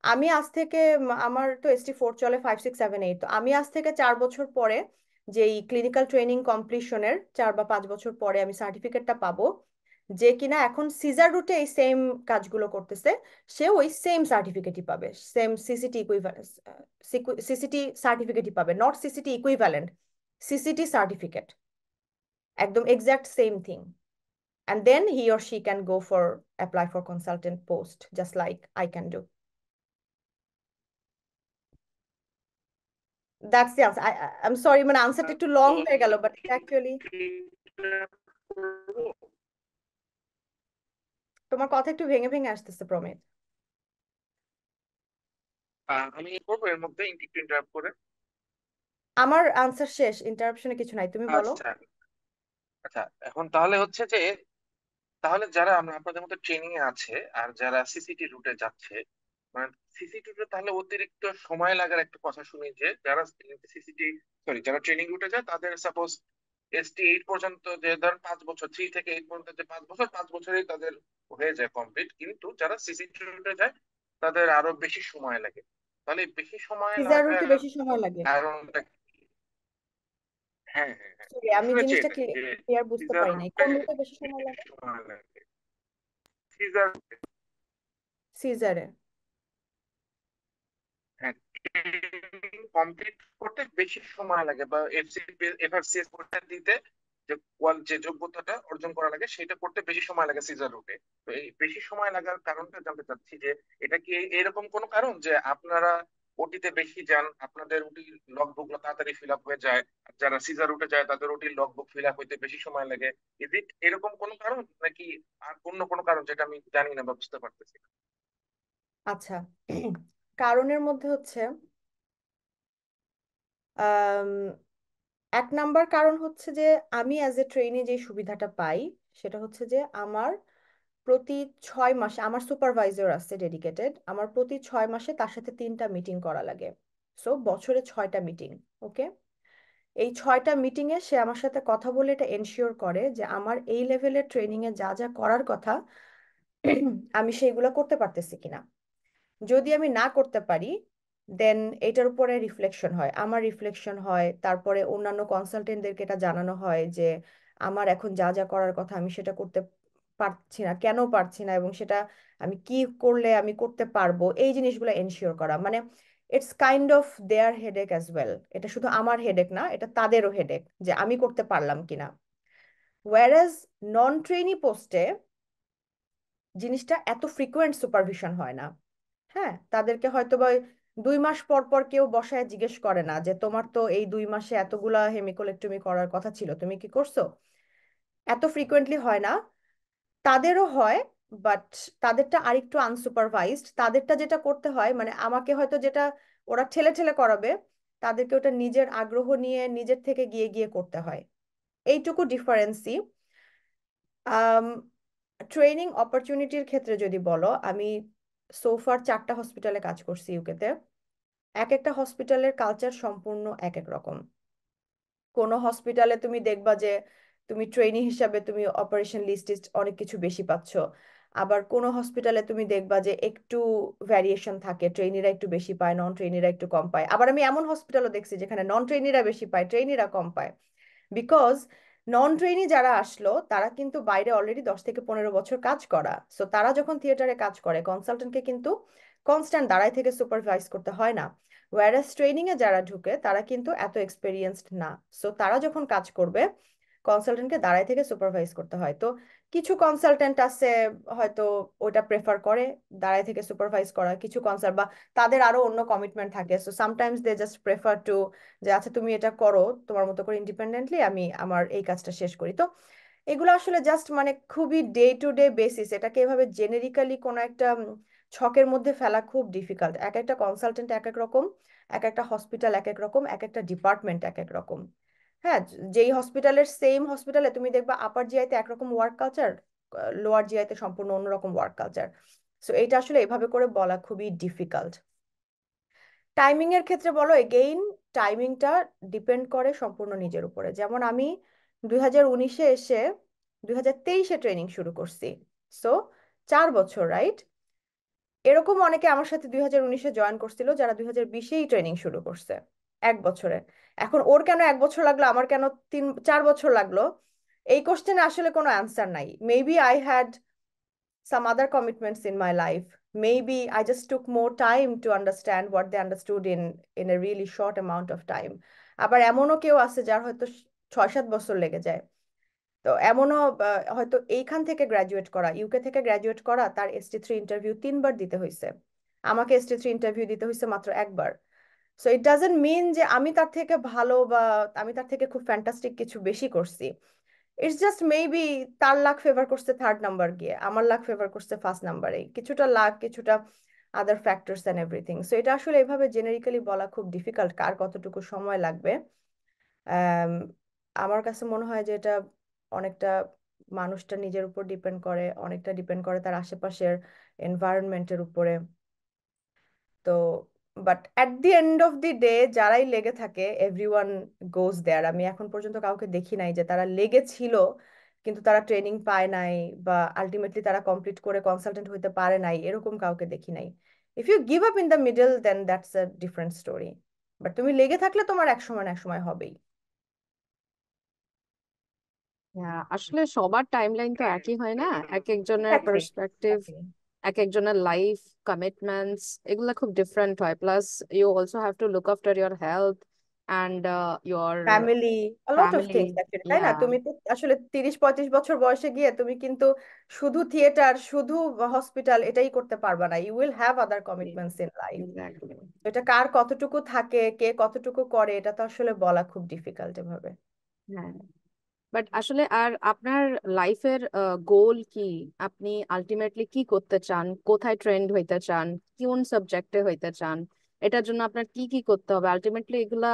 আমি আজ থেকে আমার তো ST4 চলে 5, 6, 7, 8, তো আমি আজ থেকে 4 বছর পরে যে ক্লিনিক্যাল ট্রেনিং কমপ্লিশনের 4 বা 5 বছর পরে আমি সার্টিফিকেটটা পাবো, যে কিনা এখন সিজার রুটে এই সেম কাজগুলো করতেছে, সে ওই সেম সার্টিফিকেটই পাবে, সেম CCT ইকুইভ্যালেন্স, CCT সার্টিফিকেটই পাবে, not CCT equivalent, CCT certificate, একদম exact same thing. And then he or she can go for apply for consultant post, just like I can do. That's the answer. I'm sorry, my answer একটু long হয়ে গেল, but actually তোমার কথা একটু ভেঙে ভেঙে আসতেছে প্রমিত। আমি করবো এর মধ্যে একটু ইন্টারাপ্ট করে। আমার আনসার শেষ, ইন্টারাপশনে কিছু নাই, তুমি বলো। আচ্ছা আচ্ছা, এখন তাহলে হচ্ছে যে, তাহলে যারা আমরা আপনাদের মধ্যে ট্রেনিং এ আছে আর যারা CCT রুটে যাচ্ছে, মানে CCT রুটে তাহলে অতিরিক্ত সময় লাগার একটা কথা শুনি, যে যারা সিসিটি সরি যারা ট্রেনিং রুটে যায় তাদের সাপোজ ST8 পর্যন্ত, যে ধর 5 বছর, 3 থেকে 8 পর্যন্ত যে 5 বছর, 5 বছরেই তাদের হয়ে যায় কমপ্লিট, কিন্তু যারা CCT রুটে যায় তাদের আরো বেশি সময় লাগে। তাহলে এই বেশি সময় সিজার রুটে লাগার বেশি সময় লাগে? কারণটা কি? হ্যাঁ হ্যাঁ হ্যাঁ, সরি, আমি আমি শুনেছি জিনিসটা এটা যে ক্লিয়ার বুঝতে সিজার পারি নাই, রুটে কোন রুটে বেশি সময় বেশি লাগে? সময় লাগে সিজার। সিজারে? হ্যাঁ, কমপ্লিট করতে বেশি সময় লাগে, বা FRCS পরীক্ষা দিতে যে যে যোগ্যতাটা অর্জন করা লাগে সেটা করতে বেশি সময় লাগে সিজার রুটে। তো এই বেশি সময় লাগার কারণটা জানতে চাচ্ছি, যে এটা কি এরকম কোন কারণ যে আপনারা ওটিতে বেশি যান, আপনাদের ওটি লগবুক তাড়াতাড়ি ফিল আপ হয়ে যায়, আর যারা সিজার রুটে যায় তাদের ওটির লগবুক ফিল আপ হইতে বেশি সময় লাগে? ইজ ইট এরকম কোন কারণ, নাকি আর অন্য কোনো কারণ যেটা আমি জানি না বা বুঝতে পারতেছি না? আচ্ছা, কারণের মধ্যে হচ্ছে আম, 1 নাম্বার কারণ হচ্ছে যে আমি অ্যাজ এ ট্রেনে যে সুবিধাটা পাই, সেটা হচ্ছে যে আমার প্রতি 6 মাসে আমার সুপারভাইজার আছে ডেডিকেটেড, আমার প্রতি 6 মাসে তার সাথে 3টা মিটিং করা লাগে। সো বছরে 6টা মিটিং। ওকে, এই 6টা মিটিং এ সে আমার সাথে কথা বলে এটা এনশিওর করে যে আমার এই লেভেলের ট্রেনিং এ যা যা করার কথা আমি সেইগুলো করতে পারতেছি কিনা। যদি আমি না করতে পারি, দেন এটার উপরে রিফ্লেকশন হয়, আমার রিফ্লেকশন হয়, তারপরে অন্যান্য কনসালটেন্টদেরকে এটা জানানো হয় যে আমার এখন যা যা করার কথা আমি সেটা করতে পারছি না, কেন পারছি না, এবং সেটা আমি কি করলে আমি করতে পারবো, এই জিনিসগুলো এনশিওর করা। মানে it's kind of their headache as well. এটা শুধু আমার হেডেক না, এটা তাদেরও হেডেক যে আমি করতে পারলাম কিনা। ওয়ারাজ নন ট্রেনি পোস্টে জিনিসটা এত ফ্রিকোয়েন্ট সুপারভিশন হয় না। হ্যাঁ, তাদেরকে হয়তো বা 2 মাস পর পর কেউ বসায় জিজ্ঞেস করে না যে তোমার তো এই 2 মাসে এতগুলা হেমিকোলেক্টমি করার কথা ছিল, তুমি কি করছো। এত ফ্রিকোয়েন্টলি হয় না। তাদেরও হয়, বাট তাদেরটা আরেকটু আনসুপারভাইজড। তাদেরটা যেটা করতে হয়, মানে আমাকে হয়তো যেটা ওরা ঠেলে ঠেলে করাবে, তাদেরকে ওটা নিজের আগ্রহ নিয়ে নিজের থেকে গিয়ে গিয়ে করতে হয়। এইটুকু ডিফারেন্সই। ট্রেনিং অপরচুনিটির ক্ষেত্রে যদি বলো, আমি সোফার 4টা হসপিটালে কাজ করছি ইউকেতে। এক একটা হসপিটালের কালচার সম্পূর্ণ এক এক রকম। কোনো হসপিটালে তুমি দেখবা যে তুমি ট্রেনি হিসাবে তুমি অপারেশন লিস্ট অনেক কিছু বেশি পাচ্ছ। আবার কোনো হসপিটালে তুমি দেখবা যে একটু ভ্যারিয়েশন থাকে, ট্রেনিরা একটু বেশি পায়, নন ট্রেনিরা একটু কম পায়। আবার আমি এমন হসপিটালও দেখছি যেখানে নন ট্রেনিরা বেশি পায়, ট্রেনিরা কম পায়। বিকজ নন ট্রেনি যারা আসলো তারা কিন্তু বাইরে অলরেডি 10 থেকে 15 বছর কাজ করা। সো তারা যখন থিয়েটারে কাজ করে কনসালটেন্টকে কিন্তু কনস্ট্যান্ট দাঁড়ায় থেকে সুপারভাইজ করতে হয় না। ওয়ারাস ট্রেনিং এ যারা ঢুকে তারা কিন্তু এত এক্সপেরিয়েন্সড না। সো তারা যখন কাজ করবে কনসালটেন্টকে দাঁড়ায় থেকে সুপারভাইজ করতে হয়। তো কিছু কনসালটেন্ট আছে হয়তো ওটা প্রেফার করে দাঁড়ায় থেকে সুপারভাইজ করা, কিছু কনসাল্ট বা তাদের আরো অন্য কমিটমেন্ট থাকে। So sometimes they just prefer to যে আচ্ছা তুমি এটা করো তোমার মতো করে ইন্ডিপেন্ডেন্টলি, আমি আমার এই কাজটা শেষ করি। তো এগুলো আসলে জাস্ট মানে খুবই ডে টু ডে বেসিস। এটাকে এভাবে জেনেরিক্যালি কোনো একটা ছকের মধ্যে ফেলা খুব ডিফিকাল্ট। এক একটা কনসালটেন্ট এক এক রকম, এক একটা হসপিটাল এক এক রকম, এক একটা ডিপার্টমেন্ট এক এক রকম। হ্যাঁ, যেই হসপিটালের সেম হসপিটালে তুমি দেখবা আপার জিআইতে একরকম ওয়ার্ক কালচার, লোয়ার জিআইতে সম্পূর্ণ অন্যরকম ওয়ার্ক কালচার। সো এটা আসলে এভাবে করে বলা খুবই ডিফিকাল্ট। টাইমিং এর ক্ষেত্রে বলো, এগেইন টাইমিংটা ডিপেন্ড করে সম্পূর্ণ নিজের উপরে। যেমন আমি 2019-এ এসে 2023-এ ট্রেনিং শুরু করছি। সো 4 বছর, রাইট? এরকম অনেকে আমার সাথে 2019-এ জয়েন করছিল যারা 2020-এই ট্রেনিং শুরু করছে 1 বছরে। এখন ওর কেন 1 বছর লাগলো, আমার কেন 4 বছর লাগলো, এই কোশ্চেনে আসলে কোনো অ্যান্সার নাই। Maybe I had some other commitments in my life. Maybe I just took more time to understand what they understood in a really short amount of time. আবার এমনও কেউ আছে যার হয়তো 6-7 বছর লেগে যায়। তো এমনও হয়তো এইখান থেকে গ্রাজুয়েট করা, ইউকে থেকে গ্রাজুয়েট করা, তার ST3 ইন্টারভিউ 3বার দিতে হয়েছে। আমাকে ST3 ইন্টারভিউ দিতে হয়েছে মাত্র 1বার। সো ইট ডাজন্ট মিন যে আমি তার থেকে ভালো বা আমি তার থেকে খুব ফ্যান্টাস্টিক কিছু বেশি করছি। ইটস জাস্ট মেবি তার লাক ফেভার করছে 3rd নাম্বার গিয়ে, আমার লাক ফেভার করছে 1st নাম্বারে। কিছুটা লাক, কিছুটা other factors and everything. So এটা আসলে এভাবে জেনারিক্যালি বলা খুব ডিফিকাল্ট কার কতটুকু সময় লাগবে। আম, আমার কাছে মনে হয় যে এটা অনেকটা মানুষটা নিজের উপর ডিপেন্ড করে, অনেকটা ডিপেন্ড করে তার আশেপাশের এনভায়রনমেন্টের উপরে। তো but at the end of the day যারাই লেগে থাকে এভরিওয়ান গোজ দেয়ার। আমি এখন পর্যন্ত কাউকে দেখি নাই যে তারা লেগেছিল কিন্তু তারা ট্রেনিং পায় নাই বা আলটিমেটলি তারা কমপ্লিট করে কনসালটেন্ট হইতে পারে নাই, এরকম কাউকে দেখি নাই। If you give up in the middle then that's a different story. But তুমি লেগে থাকলে তোমার এক সময় না এক সময় হবেই। হ্যাঁ, আসলে সবার টাইমলাইন তো একই হয় না, এক একজনের Exactly. পার্সপেক্টিভ, এক একজনের লাইফ কমিটমেন্টস এগুলা খুব ডিফারেন্ট হয়। Plus you also have to look after your health and your family, a lot of family. things actually, তাই না? ইয়া, তুমি তো আসলে 30-35 বছর বয়সে গিয়ে তুমি কিন্তু শুধু থিয়েটার, শুধু হসপিটাল এটাই করতে পারবা না। You will have other commitments in life. Exactly. এটা কার কতটুকু থাকে, কে কতটুকু করে, এটা তো আসলে বলা খুব ডিফিকাল্ট এভাবে। হ্যাঁ, বাট আসলে আর আপনার লাইফের গোল কি? আপনি আলটিমেটলি কি করতে চান? কোথায় ট্রেন্ড হইতে চান? কোন সাবজেক্টে হইতে চান? এটার জন্য আপনার কি কি করতে হবে? আলটিমেটলি এগুলা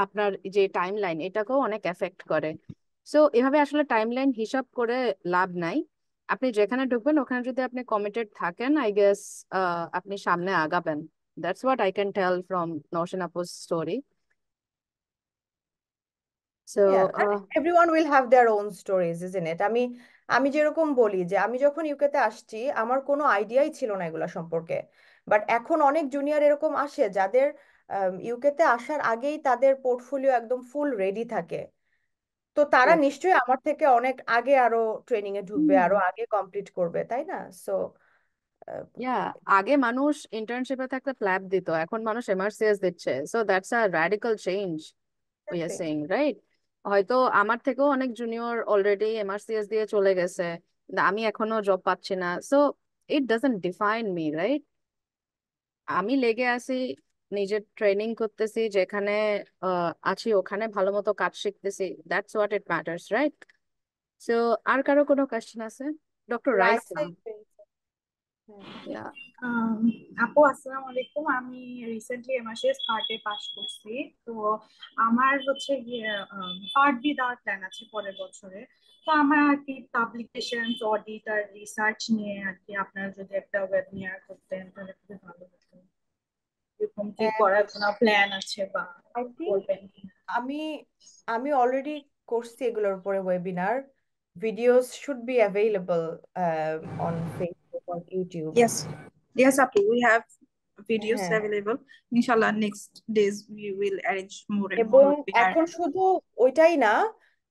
আপনার যে টাইম লাইন এটাকেও অনেক এফেক্ট করে। সো এভাবে আসলে টাইম লাইন হিসাব করে লাভ নাই। আপনি যেখানে ঢুকবেন ওখানে যদি আপনি কমিটেড থাকেন, আই গেস আপনি সামনে আগাবেন। That's what I can tell from Naushin আপুর story. So Yeah, and everyone will have their own stories, isn't it? আমি যেরকম বলি যে আমি যখন ইউকেতে আসছি আমার কোনো আইডিয়াই ছিল না এগুলা সম্পর্কে। বাট এখন অনেক জুনিয়র এরকম আসে যাদের ইউকেতে আসার আগেই তাদের পোর্টফোলিও একদম ফুল রেডি থাকে। তো তারা Yes. নিশ্চয়ই আমার থেকে অনেক আগে আরো ট্রেনিং এ ঢুকবে, আরো হুম। আগে কমপ্লিট করবে, তাই না? সো আগে মানুষ ইন্টার্নশিপে থাকতে ফ্ল্যাপ দিত, এখন মানুষ এমআরসিএস দিচ্ছে, so that's a radical change we are saying, right? হয়তো আমার থেকেও অনেক জুনিয়র অলরেডি এমআরসিএস দিয়ে চলে গেছে, কিন্তু আমি এখনো জব পাচ্ছি না, so it doesn't define me, right? আমি লেগে আছি, নিজের ট্রেনিং করতেছি, যেখানে আছি ওখানে ভালো মতো কাজ শিখতেছি, that's what it matters, right? So আর কারো কোনো কোয়েশ্চেন আছে? ডক্টর রাইসা। রাইসাই Yeah. আম, আপু আসসালামু আলাইকুম। আমি recently MRCS part A pass করছি। তো আমার হচ্ছে গিয়ে পার্ট বি দেওয়ার প্ল্যান আছে পরের বছরে। তো আমার আর কি পাবলিকেশন, অডিট আর রিসার্চ নিয়ে আর কি আপনারা যদি একটা ওয়েবিনার করতেন তাহলে খুবই ভালো হতো। এরকম কি করার কোনো প্ল্যান আছে বা আই থিঙ্ক করবেন? আমি আমি অলরেডি করছি এগুলোর উপরে webinar. Videos should be available on Facebook or YouTube. Yes, yes, Apu, we have videos হ্যাঁ, available. Inshallah, next days we will arrange more and এবং more webinar. এখন শুধু ওইটাই না,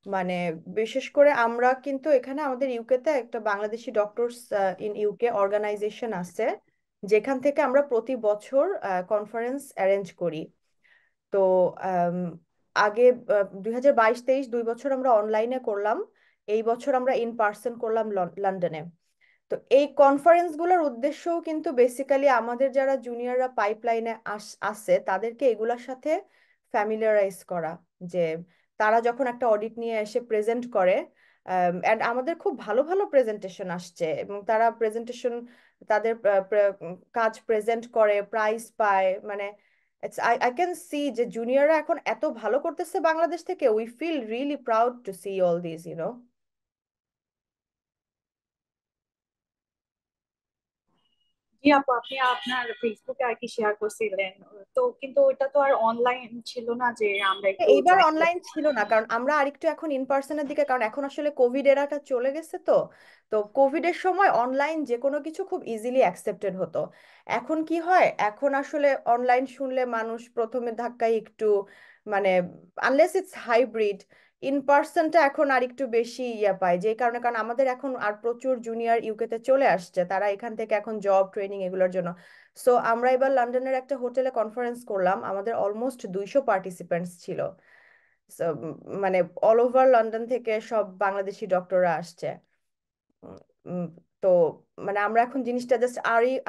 মানে বিশেষ করে আমরা কিন্তু এখানে আমাদের ইউকেতে একটা Bangladeshi doctors in UK organisation আছে, যেখান থেকে আমরা প্রতি বছর কনফারেন্স অ্যারেঞ্জ করি। তো আম, আগে 2022-23 2 বছর আমরা অনলাইনে করলাম, এই বছর আমরা ইন পার্সন করলাম লন্ডনে। তো এই কনফারেন্স গুলোর উদ্দেশ্যও কিন্তু বেসিক্যালি আমাদের যারা জুনিয়ররা পাইপলাইনে আসে তাদেরকে এগুলোর সাথে ফ্যামিলিয়ারাইজ করা, যে তারা যখন একটা অডিট নিয়ে এসে প্রেজেন্ট করে, অ্যান্ড আমাদের খুব ভালো ভালো প্রেজেন্টেশন আসছে, এবং তারা প্রেজেন্টেশন তাদের কাজ প্রেজেন্ট করে, প্রাইজ পায়, মানে আই ক্যান সি যে জুনিয়ররা এখন এত ভালো করতেছে বাংলাদেশ থেকে। We feel really proud to see all this, you know. জি আপু, আপনি আপনার ফেসবুকে আর কি শেয়ার করছিলেন। তো কিন্তু ওটা তো আর অনলাইন ছিল না যে আমরা একটু এইবার যাইতে। অনলাইন ছিল না, কারণ আমরা আরেকটু এখন ইন পার্সনের দিকে, কারণ এখন আসলে কোভিড এরাটা চলে গেছে। তো তো কোভিডের সময় অনলাইন যে কোনো কিছু খুব ইজিলি অ্যাকসেপ্টেড হতো। এখন কি হয়, এখন আসলে অনলাইন শুনলে মানুষ প্রথমে ধাক্কায় একটু, মানে আনলেস ইটস হাইব্রিড, ইন পার্সনটা এখন আর একটু বেশি ইয়া পায়, যে কারণে, কারণ আমাদের এখন আর প্রচুর জুনিয়র ইউকেতে চলে আসছে, তারা এখান থেকে এখন জব ট্রেনিং এগুলোর জন্য। সো আমরা এবার লন্ডনের একটা হোটেলে কনফারেন্স করলাম, আমাদের অলমোস্ট 200 পার্টিসিপেন্টস ছিল। So, মানে অল ওভার লন্ডন থেকে সব বাংলাদেশি ডক্টররা আসছে। উম, উম, তো মানে আমরা এখন জিনিসটা জাস্ট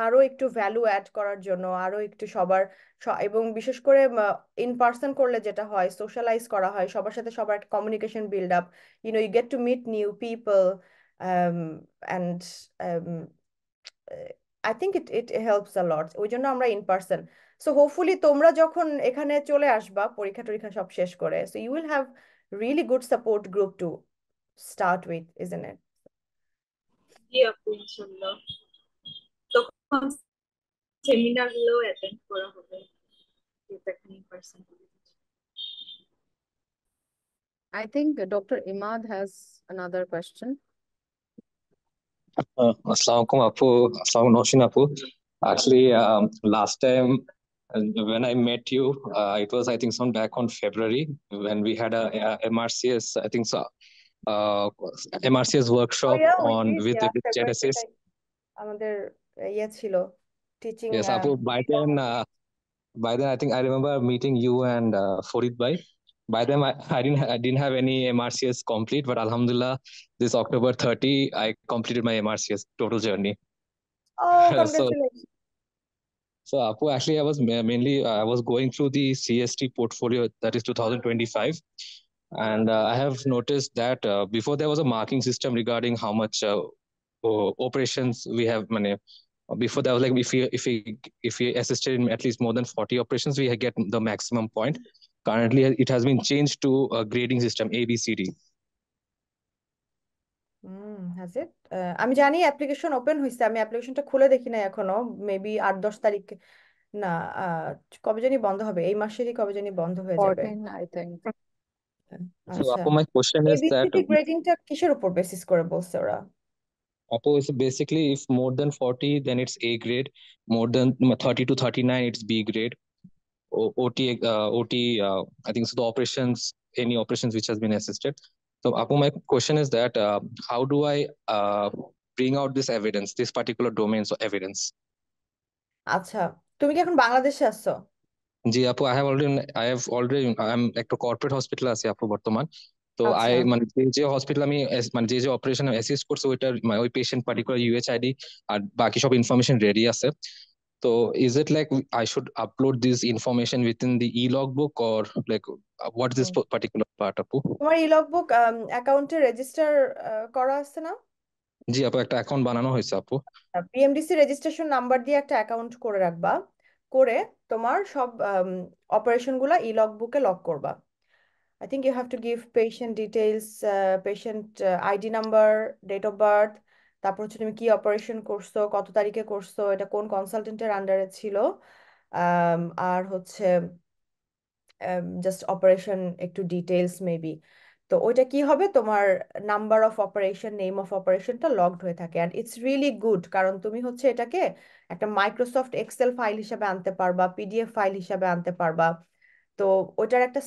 আরো একটু ভ্যালু অ্যাড করার জন্য, আরো একটু সবার এবং বিশেষ করে ইন পার্সন করলে যেটা হয়, সোশ্যালাইজ করা হয় সবার সাথে, সবার communication build up, you get to meet new people, and I think it helps a lot, ওই জন্য আমরা ইন পার্সন। সো হোপফুলি তোমরা যখন এখানে চলে আসবা পরীক্ষা টরীক্ষা সব শেষ করে, so you will have really good support group to start with, isn't it? জি আপু, ইনশাল্লাহ তখন সেমিনার গুলো অ্যাটেন্ড করা হবে, যেটা in person. I think Dr. Imad has another question. Assalamualaikum Apu, Assalamualaikum Noshin Apu. Actually, last time when I met you, it was I think some back on February when we had a MRCS, I think so, MRCS Oh workshop yeah, we on did, with yeah, Genesis. ফেব্রুয়ারিতে আমাদের ইয়ে ছিল, teaching. Yes, Apu. By then I think I remember meeting you and Farid Bhai. By then I didn't have any MRCS complete, but Alhamdulillah, this October 30 I completed my MRCS total journey. Oh, So congratulation. So, Apu, actually, mainly I was going through the CST portfolio, that is 2025, and I have noticed that before there was a marking system regarding how much operations we have. Before that was like if we assisted in at least more than 40 operations, we get the maximum point. Currently, it has been changed to a grading system ABCD. Has it? আমি জানি application open হয়েছে, আমি অ্যাপ্লিকেশনটা খুলে দেখি না এখনো, maybe 8-10 তারিখ, না, কবে জানি বন্ধ হবে, এই মাসেরই কবে জানি বন্ধ হয়ে যাবে। 14, I think. So, আচ্ছা, Apu, my question is that A B C D গ্রেডিংটা কিসের উপর বেসিস করে বলছে ওরা? Apo is basically if more than 40, then it's A grade. More than 30 to 39, it's B grade. OT, I think so the operations, any operations which has been assisted. So Apu, my question is that how do I bring out this evidence, this particular domains of evidence? আচ্ছা, তুমি কি এখন বাংলাদেশে আসছো? জি আপু, I have already I'm একটা corporate hospital আছি আপু বর্তমান। তো আচ্ছা, মানে যে হসপিটাল আমি মানে যে অপারেশন অ্যাসিস্ট করছি ওইটার ওই পেশেন্ট পার্টিকুলার ইউএইচআইডি আর বাকি সব ইনফরমেশন রেডি আছে। তো is it like I should upload this information within the e-logbook or like what is this particular part, Apu? তোমার ই লগবুক অ্যাকাউন্টে রেজিস্টার করা আছে না? জি আপু, একটা অ্যাকাউন্ট বানানো হয়েছে আপু। পিএমডিসি রেজিস্ট্রেশন নাম্বার দিয়ে একটা অ্যাকাউন্ট করে রাখবা, করে তোমার সব অপারেশন গুলা ই লগবুকে লগ করবা। I think you have to give patient details, patient ID number, date of birth, তারপর হচ্ছে তুমি কি অপারেশন করছো, কত তারিখে করছো, এটা কোন কনসালটেন্টের আন্ডারে ছিল, আর হচ্ছে জাস্ট অপারেশন একটু ডিটেলস মেবি। তো ওইটা কি হবে, তোমার number of operation, name of অপারেশনটা লগড হয়ে থাকে। অ্যান্ড ইটস রিয়েলি গুড, কারণ তুমি হচ্ছে এটাকে একটা মাইক্রোসফট এক্সেল ফাইল হিসাবে আনতে পারবা, পিডিএফ ফাইল হিসাবে আনতে পারবা। তো ওইটার একটা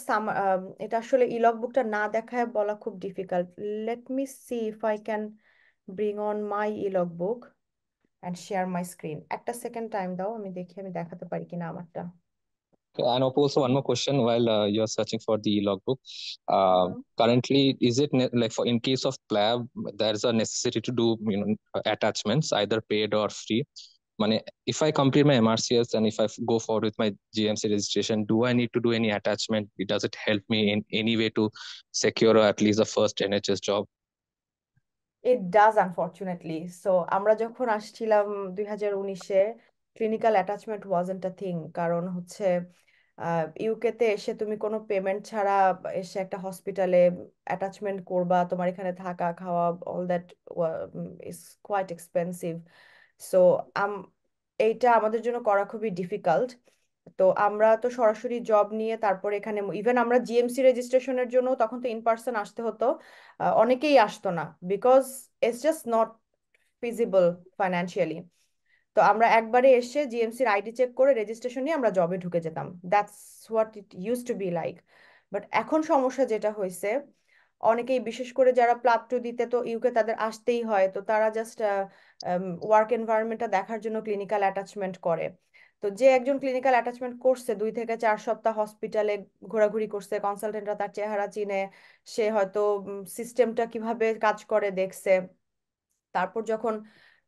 এটা আসলে ই লগ বুকটা না দেখায় বলা খুব difficult. Let me see if I can bring on my e log book and share my screen. একটা সেকেন্ড টাইম দাও, আমি দেখি আমি দেখাতে পারি কিনা আমারটা। And also one more question while you are searching for the logbook. Currently, is it like for in case of PLAB, there's a necessity to do attachments either paid or free? Mane, if I complete my MRCS and if I go forward with my GMC registration, do I need to do any attachment? Does it help me in any way to secure at least the first NHS job? It does unfortunately. So আমরা যখন আসছিলাম 2019-এ, clinical attachment wasn't a thing. কারণ হচ্ছে ইউকেতে এসে তুমি কোনো পেমেন্ট ছাড়া এসে একটা হসপিটালে অ্যাটাচমেন্ট করবা, তোমার এখানে থাকা খাওয়া all that is quite expensive. So এইটা আমাদের জন্য করা খুবই ডিফিকাল্ট। তো আমরা তো সরাসরি জব নিয়ে তারপর এখানে ইভেন আমরা জিএমসি রেজিস্ট্রেশনের জন্য তখন তো ইন পার্সন আসতে হতো, অনেকেই আসতো না because it's just not feasible financially. তো আমরা একবারে এসে জিএমসির আইডি চেক করে রেজিস্ট্রেশন নিয়ে আমরা জবে ঢুকে যেতাম। That's what it use to be like. But এখন সমস্যা যেটা হয়েছে, অনেকেই বিশেষ করে যারা প্লাব টু দিতে তো ইউকে তাদের আসতেই হয়, তো তারা জাস্ট ওয়ার্ক এনভায়রনমেন্টটা দেখার জন্য ক্লিনিক্যাল অ্যাটাচমেন্ট করে। তো যে একজন ক্লিনিক্যাল অ্যাটাচমেন্ট করছে 2 থেকে 4 সপ্তাহ হসপিটালে ঘোরাঘুরি করছে, কনসালটেন্টরা তার চেহারা চিনে, সে হয়তো সিস্টেমটা কিভাবে কাজ করে দেখছে, তারপর যখন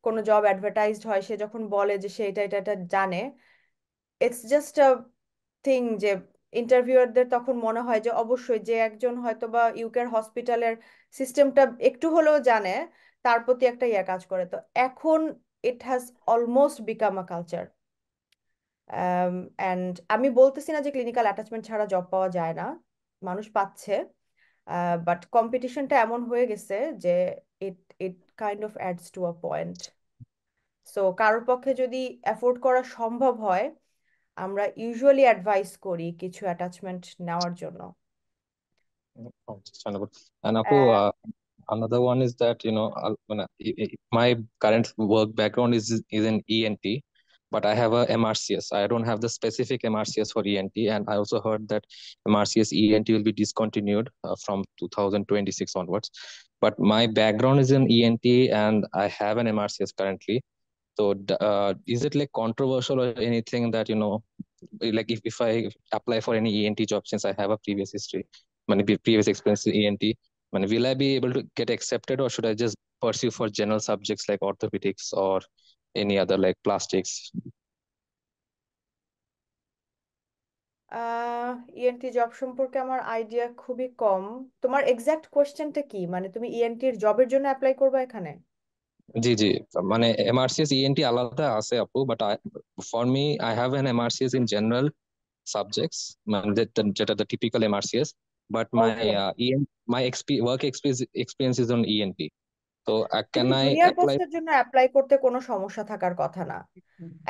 কোনো জব অ্যাডভার্টাইজড হয় সে যখন বলে যে সে এটা এটা এটা জানে, ইটস জাস্ট আ থিং যে ইন্টারভিউয়ারদের তখন মনে হয় যে অবশ্যই যে একজন হয়তো বা ইউকের হসপিটালের সিস্টেমটা একটু হলেও জানে, তার প্রতি একটা ইয়া কাজ করে। তো এখন it has almost become a culture. And আমি বলতেছি না যে ক্লিনিক্যাল অ্যাটাচমেন্ট ছাড়া জব পাওয়া যায় না, মানুষ পাচ্ছে, বাট কম্পিটিশনটা এমন হয়ে গেছে যে it it kind of adds to a point. So কারোর পক্ষে যদি অ্যাফোর্ড করা সম্ভব হয়, আমরা ইউজুয়ালি অ্যাডভাইস করি কিছু অ্যাটাচমেন্ট নেওয়ার জন্য। Understandable. And Apu, another one is that my current work background is in ENT, but I have a MRCS. I don't have the specific MRCS for ENT, and I also heard that MRCS ENT will be discontinued from 2026 onwards. But my background is in ENT, and I have an MRCS currently. So, is it like controversial or anything that like if I apply for any ENT job, since I have a previous history, previous experience in ENT, will I be able to get accepted, or should I just pursue for general subjects like orthopedics or any other like plastics? ENT job সম্পর্কে আমার idea খুবই কম। তোমার exact কোয়েশ্চেনটা কি, মানে তুমি ইএনটির জবের জন্য অ্যাপ্লাই করবে এখানে? জি জি, মানে MRCS ENT আলাদা আছে আপু, but for me I have an MRCS in general subjects, মানে যেটা the typical MRCS, but my okay, my work experience is on ENT. So can কিন্তু I জুনিয়র apply? পোস্টের জন্য অ্যাপ্লাই করতে কোনো সমস্যা থাকার কথা না।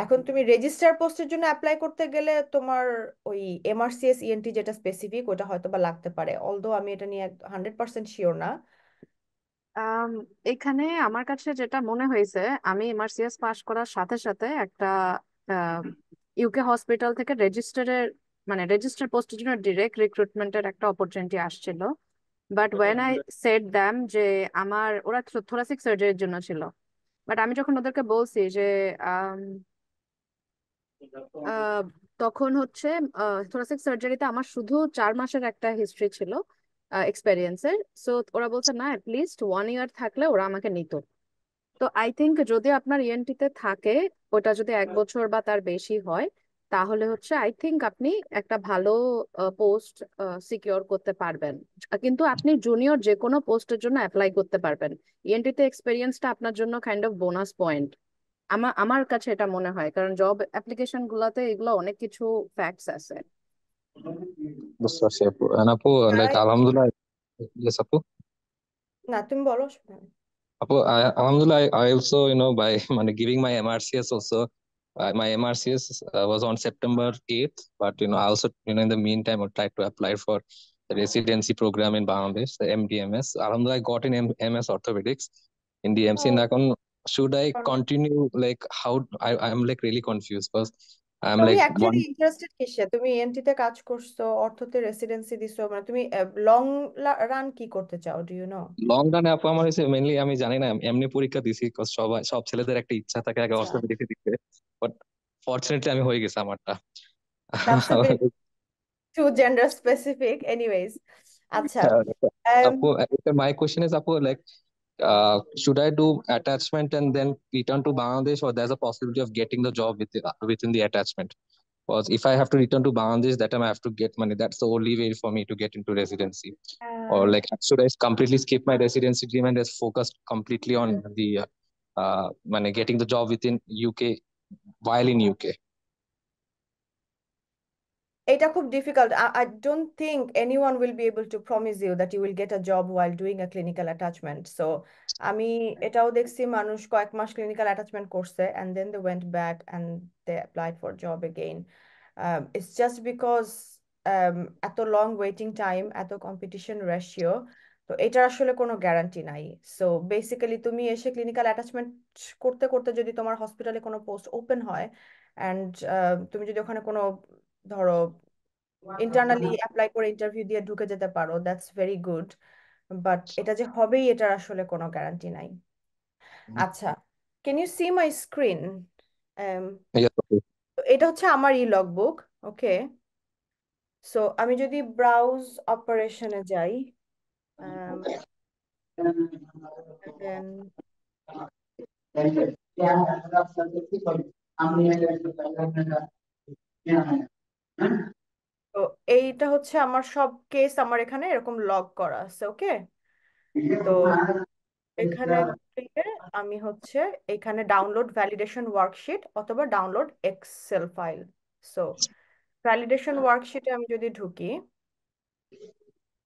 এখন তুমি রেজিস্ট্রার পোস্টের জন্য অ্যাপ্লাই করতে গেলে তোমার ওই এমআরসিএস ইএনটি যেটা স্পেসিফিক ওটা হয়তো বা লাগতে পারে, অলদো আমি এটা নিয়ে 100% শিওর না। আম, এখানে আমার কাছে যেটা মনে হয়েছে, আমি এমআরসিএস পাশ করার সাথে সাথে একটা ইউকে হসপিটাল থেকে রেজিস্টার পোস্টের জন্য ডিরেক্ট রিক্রুটমেন্টের একটা অপরচুনিটি আসছিল। But when I said them যে ওরা থোরাসিক সার্জারির জন্য ছিল, বাট আমি যখন ওদেরকে বলছি যে আম, আহ, তখন হচ্ছে থোরাসিক সার্জারিতে আমার শুধু 4 মাসের একটা হিস্ট্রি ছিল এক্সপেরিয়েন্সের। সো ওরা বলছে না, অ্যাটলিস্ট 1 ইয়ার থাকলে ওরা আমাকে নিত। তো আই থিঙ্ক যদি আপনার ইএনটিতে থাকে, ওটা যদি 1 বছর বা তার বেশি হয়, তাহলে হচ্ছে আই থিঙ্ক আপনি একটা ভালো পোস্ট সিকিউর করতে পারবেন। কিন্তু আপনি জুনিয়র যে কোনো পোস্টের জন্য অ্যাপ্লাই করতে পারবেন। ইএনটিতে এক্সপেরিয়েন্সটা আপনার জন্য কাইন্ড অফ বোনাস পয়েন্ট। আমার কাছে এটা মনে হয়, কারণ জব অ্যাপ্লিকেশন গুলাতে এগুলো অনেক কিছু ফ্যাক্টস আছে। বুঝতে পারছি আপু। And আপু, যারা like আলহামদুলিল্লাহ, yes আপু। না, তুমি বলো। Apo, Alhamdulillah, I also, by giving my MRCS also, my MRCS was on September 8th, but, I also, in the meantime, I tried to apply for the residency program in Bangladesh, the MDMS. Alhamdulillah, I got in MS Orthopedics in DMC. And Oh, এখন, should I congrats. continue, like, I'm like really confused because I'm তুমি like actually one interested কিসে? তুমি এনটিতে কাজ করছো, অর্থতে residency দিছো, মানে তুমি long run কি করতে চাও, ডু ইউ নো? লং রানে আপু আমার হচ্ছে মেনলি, আমি জানি না, এমনি পরীক্ষা দিছি because সব ছেলেদের একটা ইচ্ছা থাকে আগে আচ্ছা, অর্থোপেডিক্স দিতে, বাট ফরচুনেটলি আমি হয়ে গেছে আমারটা। That's a bit too gender specific, anyways. আচ্ছা, Apu, my question is, Apu, like, should I do attachment and then return to Bangladesh, or there's a possibility of getting the job within the attachment? Because if I have to return to Bangladesh, that time I have to get money. That's the only way for me to get into residency. Or like, should I completely skip my residency dream and just focus completely on the getting the job within UK while in UK? এটা খুব difficult. I don't think anyone will be able to promise you that you will get a job while doing a clinical attachment. So আমি এটাও দেখছি, মানুষ কয়েক মাস clinical attachment করছে and then they went back and they applied for job again. It's just because এত long waiting time, এত competition ratio, তো এটার আসলে কোনো গ্যারান্টি নাই। সো বেসিক্যালি তুমি এসে ক্লিনিক্যাল অ্যাটাচমেন্ট করতে করতে যদি তোমার হসপিটালে কোনো পোস্ট ওপেন হয় অ্যান্ড তুমি যদি ওখানে কোনো, ধরো, ইন্টারনালি অ্যাপ্লাই করে ইন্টারভিউ দিয়ে ঢুকে যেতে পারো, দ্যাটস ভেরি গুড। বাট এটা যে হবেই, এটার আসলে কোনো গ্যারান্টি নাই। আচ্ছা, can you see my screen? Yes, okay. এটা হচ্ছে আমার ই লগবুক। ওকে, সো আমি যদি ব্রাউজ অপারেশনে যাই, দেন তো এইটা হচ্ছে আমার সব কেস, আমার এখানে এরকম লগ করা আছে। ওকে, তো এখানে গিয়ে আমি হচ্ছে এখানে ডাউনলোড ভ্যালিডেশন ওয়ার্কশিট অথবা download excel file. So validation ওয়ার্কশিটে আমি যদি ঢুকি,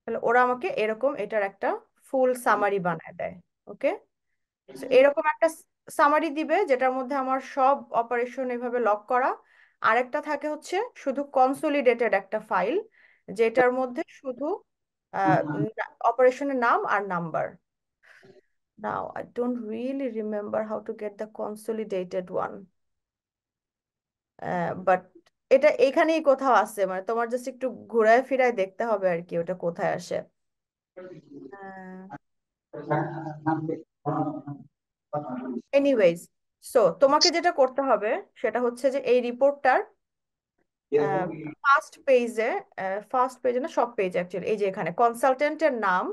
তাহলে ওরা আমাকে এরকম এটার একটা ফুল সামারি বানায় দেয়। ওকে, সো এরকম একটা সামারি দিবে যেটার মধ্যে আমার সব অপারেশন এভাবে লক করা। আরেকটা থাকে হচ্ছে শুধু কনসোলিডেটেড একটা ফাইল, যেটার মধ্যে শুধু অপারেশনের নাম আর number. Now, I don't really remember how to get the consolidated one. But এটা এখানেই কোথাও আছে, মানে তোমার জাস্ট একটু ঘুরায় ফিরায় দেখতে হবে আর কি ওটা কোথায় আসে। এনিওয়েজ, সো তোমাকে যেটা করতে হবে সেটা হচ্ছে যে এই রিপোর্টটার ফার্স্ট পেজে, ফার্স্ট পেজে না, সব পেজ অ্যাকচুয়ালি, এই যে এখানে কনসালটেন্টের নাম,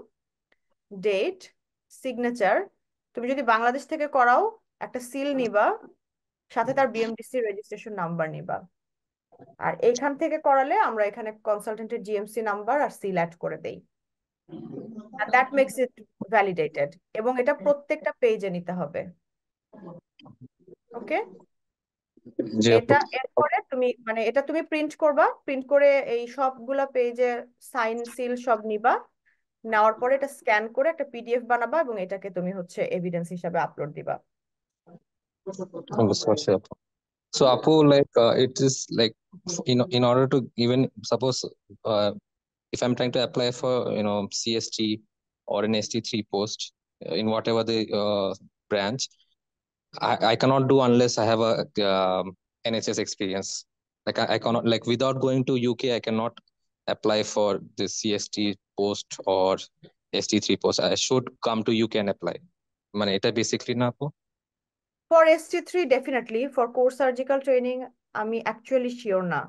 ডেট, সিগনেচার। তুমি যদি বাংলাদেশ থেকে করাও, একটা সিল নিবা, সাথে তার বিএমডিসি রেজিস্ট্রেশন নাম্বার নিবা। আর এইখান থেকে করালে আমরা এখানে কনসালটেন্টের জিএমসি নাম্বার আর সিল অ্যাড করে দেই, and that makes it validated, এবং এটা প্রত্যেকটা পেজে নিতে হবে। ওকে, জি আপু। এটা এরপরে তুমি মানে এটা তুমি প্রিন্ট করবা, প্রিন্ট করে এই সবগুলা পেজে সাইন সিল সব নিবা, নেওয়ার পরে এটা স্ক্যান করে একটা পিডিএফ বানাবা এবং এটাকে তুমি হচ্ছে এভিডেন্স হিসাবে আপলোড দিবা। বুঝতে পারছি আপু। So, Apu, like, it is like, in order to even suppose, if I'm trying to apply for, CST or an ST3 post, in whatever the branch. I cannot do unless I have a NHS experience. Like I cannot, like without going to UK, I cannot apply for the CST post or ST3 post. I should come to UK and apply. মানে এটা basically না আপু? For ST3 definitely, for core surgical training আমি actually sure না।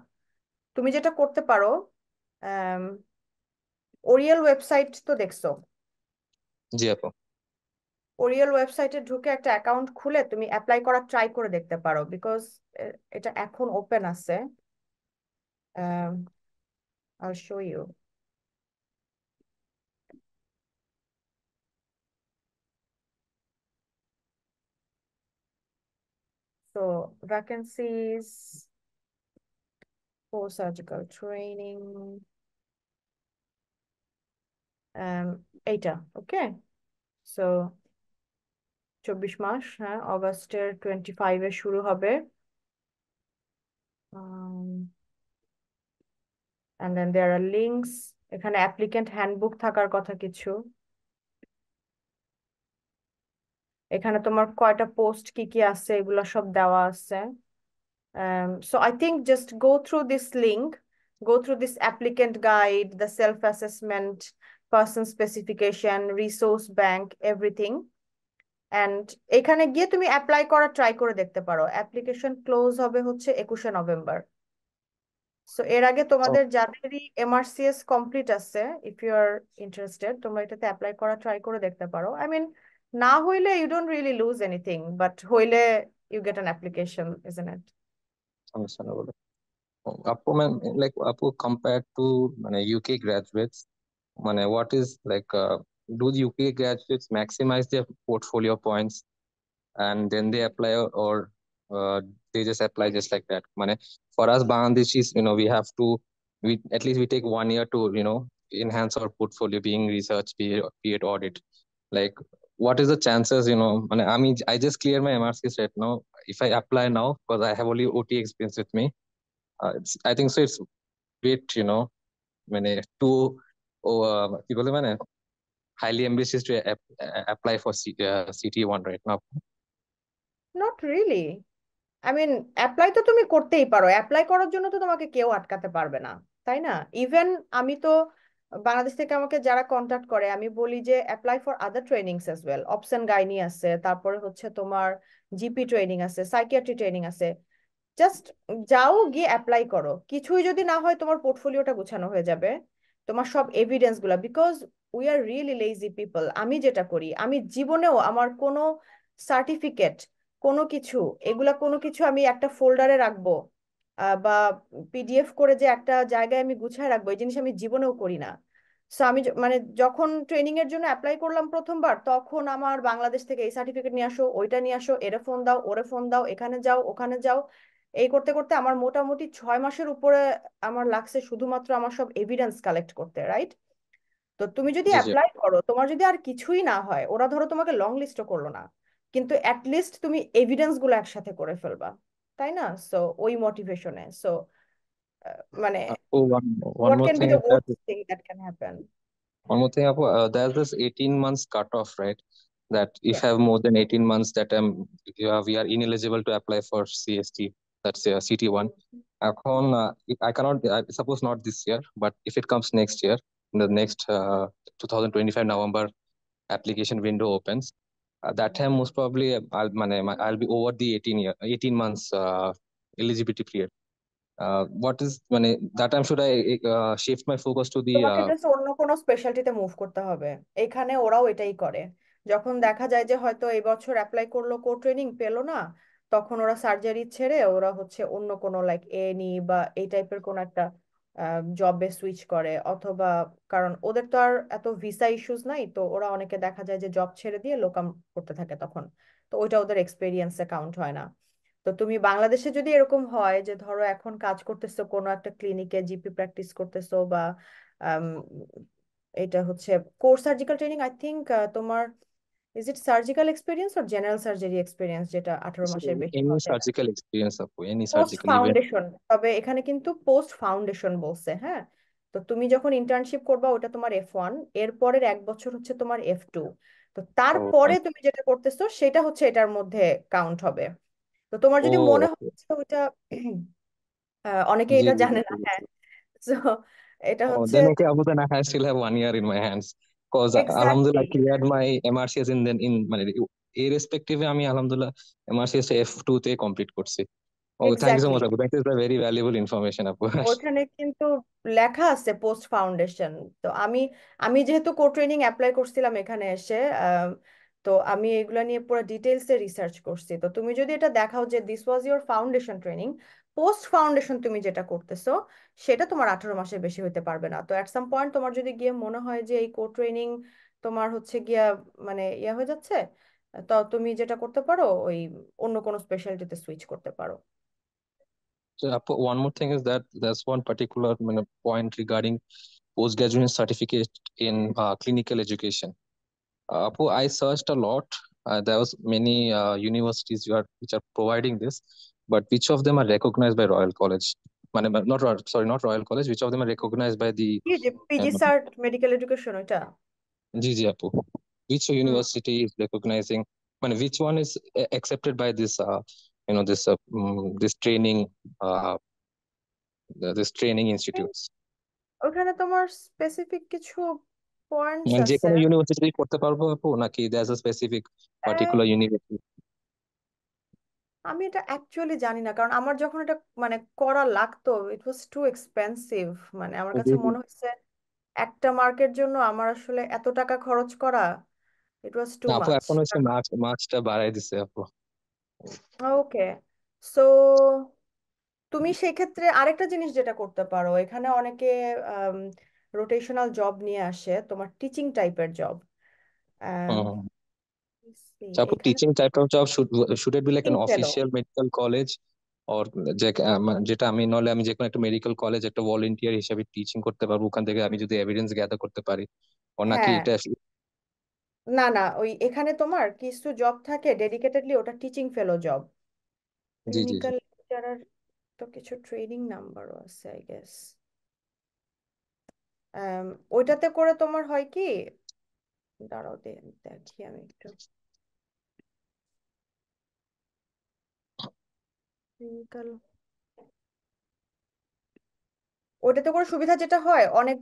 তুমি যেটা করতে পারো, ওরিয়েল ওয়েবসাইট তো দেখছো, জি আপু। ওরিয়েল ওয়েবসাইটে ঢুকে একটা অ্যাকাউন্ট খুলে তুমি অ্যাপ্লাই করা ট্রাই করে দেখতে পারো, বিকজ এটা এখন ওপেন আছে। I'll show you. So vacancies for surgical training, এইটা ওকে। সো 24 মাস, হ্যাঁ, অগাস্টের 25-এ শুরু হবে। and then there are links, এখানে অ্যাপ্লিকেন্ট হ্যান্ডবুক থাকার কথা কিছু, এখানে তোমার কয়টা পোস্ট কি কি আছে এগুলো সব দেওয়া আছে। So I think just go through this link, go through this applicant guide, the self-assessment, person specification, resource bank, everything. And এখানে গিয়ে তুমি অ্যাপ্লাই করা ট্রাই করে দেখতে পারো। অ্যাপ্লিকেশন ক্লোজ হবে হচ্ছে 21শে নভেম্বর। সো এর আগে তোমাদের যাদেরই MRCS কমপ্লিট আছে, ইফ ইউ আর ইন্টারেস্টেড, তোমরা এটাতে অ্যাপ্লাই করা ট্রাই করে দেখতে পারো। আই মিন, না হইলে you don't really lose anything, but হইলে you get an application, isn't it? Understandable. আপু ম্যাম, like আপু compared to মানে UK graduates, মানে what is like do the UK graduates maximize their portfolio points and then they apply, or they just apply just like that? Mane, for us Bangladeshis, we have to, we at least we take 1 year to enhance our portfolio, being research, be it audit. Like, what is the chances? Mane, I just clear my MRCs right now. If I apply now, because I have only OT experience with me, I think so it's bit মানে too কি বলে মানে highly ambitious to apply for CT1 right now. Not really. I mean, apply তো তুমি করতেই পারো, apply করার জন্য তো তোমাকে কেউ আটকাতে পারবে না, তাই না? ইভেন আমি তো বাংলাদেশ থেকে আমাকে যারা কন্ট্যাক্ট করে, আমি বলি যে apply for other trainings as well. Option gynae আছে, তারপরে হচ্ছে তোমার জিপি ট্রেনিং আছে, সাইকিয়াট্রি ট্রেনিং আছে। জাস্ট যাও, গিয়ে অ্যাপ্লাই করো। কিছুই যদি না হয়, তোমার পোর্টফোলিওটা গোছানো হয়ে যাবে, তোমার সব এভিডেন্স গুলা। Because we are really lazy people. আমি যেটা করি, আমি জীবনেও আমার কোনো সার্টিফিকেট, কোনো কিছু, এগুলা কোনো কিছু আমি একটা ফোল্ডারে রাখবো বা PDF করে যে একটা জায়গায় আমি গুছায় রাখবো, এই জিনিস আমি জীবনেও করি না। সো আমি মানে যখন ট্রেনিং এর জন্য অ্যাপ্লাই করলাম প্রথমবার, তখন আমার বাংলাদেশ থেকে এই সার্টিফিকেট নিয়ে আসো, ওইটা নিয়ে আসো, এরে ফোন দাও, ওরে ফোন দাও, এখানে যাও, ওখানে যাও, এই করতে করতে আমার মোটামুটি 6 মাসের উপরে আমার লাগছে শুধুমাত্র আমার সব এভিডেন্স কালেক্ট করতে, রাইট? তো তুমি যদি জি জি। অ্যাপ্লাই করো, তোমার যদি আর কিছুই না হয়, ওরা ধরো তোমাকে লং লিস্টও করলো না, কিন্তু অ্যাটলিস্ট তুমি এভিডেন্স গুলো একসাথে করে ফেলবা, তাই না? সো ওই মোটিভেশনে, সো মানে Oh, one what more can be thing the is that, worst thing that can happen? one more thing, there's this 18 months cutoff, right? That if I have more than 18 months, that we are ineligible to apply for CST, that's CT1. এখন I cannot, suppose not this year, but if it comes next year, in the next 2025 November, application window opens. That time most probably I'll be over the 18 months eligibility period. What is that time should I shift my focus to the তোমাকে just অন্য কোনো স্পেশালিটিতে move করতে হবে। এখানে ওরাও এটাই করে। যখন দেখা যায় যে হয়তো এই বছর অ্যাপ্লাই করলো, কোর ট্রেনিং পেলো না, তখন ওরা সার্জারি ছেড়ে ওরা হচ্ছে অন্য কোনো লাইক এনি বা এই টাইপের কোনো একটা জবে সুইচ করে, অথবা কারণ ওদের তো আর এত ভিসা ইস্যুস নাই, তো ওরা অনেকে দেখা যায় যে জব ছেড়ে দিয়ে লোকাম করতে থাকে তখন। তো ওইটা ওদের এক্সপেরিয়েন্সে কাউন্ট হয় না। তো তুমি বাংলাদেশে যদি এরকম হয় যে ধরো এখন কাজ করতেছো কোনো একটা ক্লিনিকে, জিপি প্র্যাকটিস করতেছো, বা আম, এটা হচ্ছে core surgical training, I think তোমার is it surgical experience or general surgery experience, যেটা 18 মাসের বেশি any হবে? surgical experience আপু, any post surgical event? Foundation, তবে এখানে কিন্তু পোস্ট ফাউন্ডেশন বলছে, হ্যাঁ। তো তুমি যখন ইন্টার্নশিপ করবা, ওটা তোমার F1, এরপরের 1 বছর হচ্ছে তোমার F2। তো Oh, তারপরে fine. তুমি যেটা করতেছো সেটা হচ্ছে এটার মধ্যে কাউন্ট হবে। তো তোমার যদি Oh, মনে okay. হচ্ছে ওইটা অনেকে জি এটা জি জানে বুঝতে না, হ্যাঁ। পেরেছি। তো এটা Oh, হচ্ছে then okay, Abu, then I still have 1 year in my hands. Because exactly Alhamdulillah, I cleared my MRCS মানে irrespective আমি Alhamdulillah MRCS F2 তে complete করছি. Oh, thank you so exactly much, Abu. That is a very valuable information, Abu. ওখানে কিন্তু লেখা আছে post foundation. তো আমি আমি যেহেতু কো ট্রেনিং অ্যাপ্লাই করছিলাম এখানে এসে, তো আমি এগুলা নিয়ে পুরো ডিটেলসে রিসার্চ করছি। তো তুমি যদি এটা দেখাও যে this was your foundation training, post foundation তুমি যেটা করতেছো সেটা তোমার 18 মাসের বেশি হতে পারবে না। তো অ্যাট সাম পয়েন্ট তোমার যদি গিয়ে মনে হয় যে এই কো ট্রেনিং তোমার হচ্ছে গিয়া মানে ইয়া হয়ে যাচ্ছে, তো তুমি যেটা করতে পারো ওই অন্য কোনো স্পেশালিটিতে সুইচ করতে পারো। So, one more thing is that there's one particular point regarding post-graduate certificate in clinical education. I searched a lot. There was many universities which are providing this, but which of them are recognized by Royal College? Not Royal, sorry, not Royal College. Which of them are recognized by the কি যে PG um, shirt medical education ওইটা? GG Apu? Which hmm. university is recognizing? Which one is accepted by this training this training institutes? ওখানে তোমার specific কিছু points যে আছে। কোনো university করতে পারবো আপু, নাকি there's a specific ah, particular university? আমি এটা অ্যাকচুয়ালি জানি না, কারণ আমার যখন এটা মানে করা লাগতো ইট ওয়াজ টু এক্সপেন্সিভ। মানে আমার জি কাছে জি। মনে হচ্ছে একটা মার্কের জন্য আমার আসলে এত টাকা খরচ করা ইট ওয়াজ টু না আপু, মাচ। এখন হচ্ছে মার্কসটা বাড়াই দিছে আপু। ওকে, সো তুমি সেই ক্ষেত্রে আরেকটা জিনিস যেটা করতে পারো, এখানে অনেকে রোটেশনাল জব নিয়ে আসে, তোমার টিচিং টাইপের জব। হুম। So, আপু, এখানে teaching type of job should it be like teaching an fellow. official medical college, or যেটা আমি নলে আমি যে কোনো একটা মেডিকেল কলেজ একটা ভলেন্টিয়ার হিসেবে টিচিং করতে পারবো, ওখান থেকে আমি যদি এভিডেন্স গ্যাদার করতে পারি, ও নাকি হ্যাঁ, এটা না না, ওই এখানে তোমার কিছু জব থাকে ডেডিকেটেডলি, ওটা টিচিং ফেলো জব। জি জি জি। ক্লিনিক্যাল লেকচারার তো কিছু ট্রেনিং নাম্বারও আছে আই গেস। ওইটাতে করে তোমার হয় কি, দাঁড়াও দেখি আমি একটু। ক্লিনিক্যাল, ওইটাতে করে সুবিধা যেটা হয় অনেক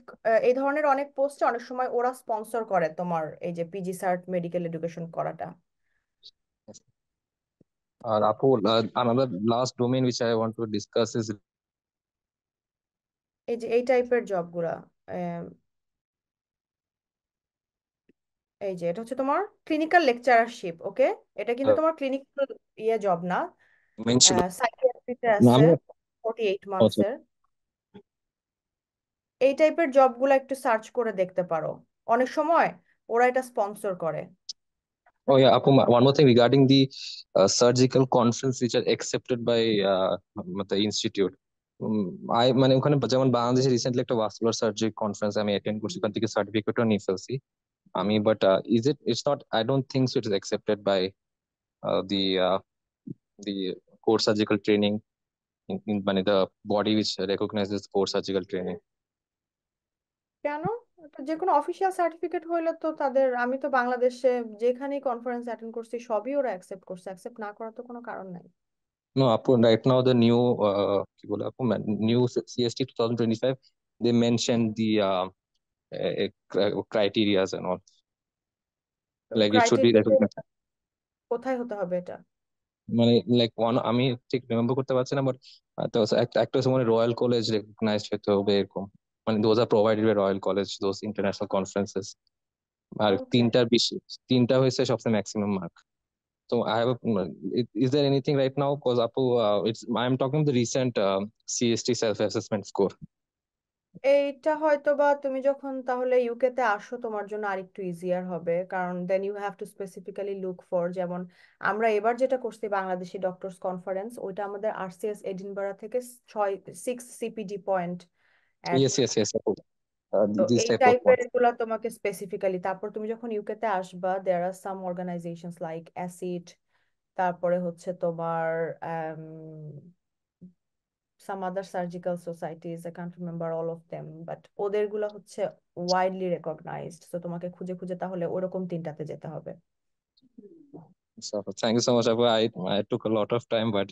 এই ধরনের অনেক পোস্টে অনেক সময় ওরা স্পন্সর করে তোমার এই যে পিজি সার্ট মেডিকেল এডুকেশন করাটা। আর আপু, another last domain which I want to discuss is এই যে এই টাইপের জবগুলা, এই যে এটা হচ্ছে তোমার ক্লিনিক্যাল লেকচারারশিপ। ওকে, এটা কিন্তু তোমার ক্লিনিক্যাল ইয়ে জব না, mention. সাইকিয়াট্রিতে আছে আমি 48 মান্থসের। এই টাইপের জবগুলো একটু সার্চ করে দেখতে পারো, অনেক সময় ওরা এটা স্পন্সর করে। Oh yeah, Apu, one more thing regarding the surgical conference which are accepted by the institute. I ওখানে যেমন বাংলাদেশে রিসেন্টলি একটা ভাস্কুলার সার্জারি কনফারেন্স আমি অ্যাটেন্ড করছি, ওখান থেকে সার্টিফিকেটও নিয়ে ফেলছি আমি, but it's not, I don't think so it is accepted by the the core surgical training in the body which recognizes core surgical training. কেন? তো যে কোনো অফিসিয়াল সার্টিফিকেট হইলে তো তাদের, আমি তো বাংলাদেশে যেখানেই কনফারেন্স অ্যাটেন্ড করছি সবই ওরা অ্যাকসেপ্ট করছে, অ্যাকসেপ্ট না করার তো কোনো কারণ নাই। No, right now the new কি বলে আপু, new CST 2025, they mentioned the criteria and all, like it should be criteria recognized. কোথায় হতে হবে এটা? লাইক আমি ঠিক রিমেম্বার করতে পারছি না, বাট তো একটা হচ্ছে রয়্যাল কলেজ রেকগনাইজড হতে হবে এরকম, those are provided by Royal College, those international conferences. আর ওকে, তিনটা হয়েছে সবচেয়ে maximum mark. So I have is there anything right now? Because Apu, I'm talking the recent CST self-assessment score. এইটা হয়তো বা তুমি যখন তাহলে ইউকে তে আসো তোমার জন্য আরেকটু ইজিয়ার হবে, কারণ then you have to specifically look for, যেমন আমরা এবার যেটা করছি বাংলাদেশি ডক্টরস কনফারেন্স, ওইটা আমাদের আরসিএস এডিনবরা থেকে 6 CPD point add. Yes, Apu. তো This এই type of টাইপের ones. গুলা তোমাকে স্পেসিফিক্যালি, তারপর তুমি যখন ইউকে তে আসবা দেয়ার আর সাম অর্গানাইজেশনস লাইক অ্যাসিড, তারপরে হচ্ছে তোমার some other surgical societies, I can't remember all of them, but ওদের গুলা হচ্ছে widely recognized, so তোমাকে খুঁজে খুঁজে তাহলে ওরকম তিনটাতে যেতে হবে। So thank you so much, Apu. I took a lot of time, but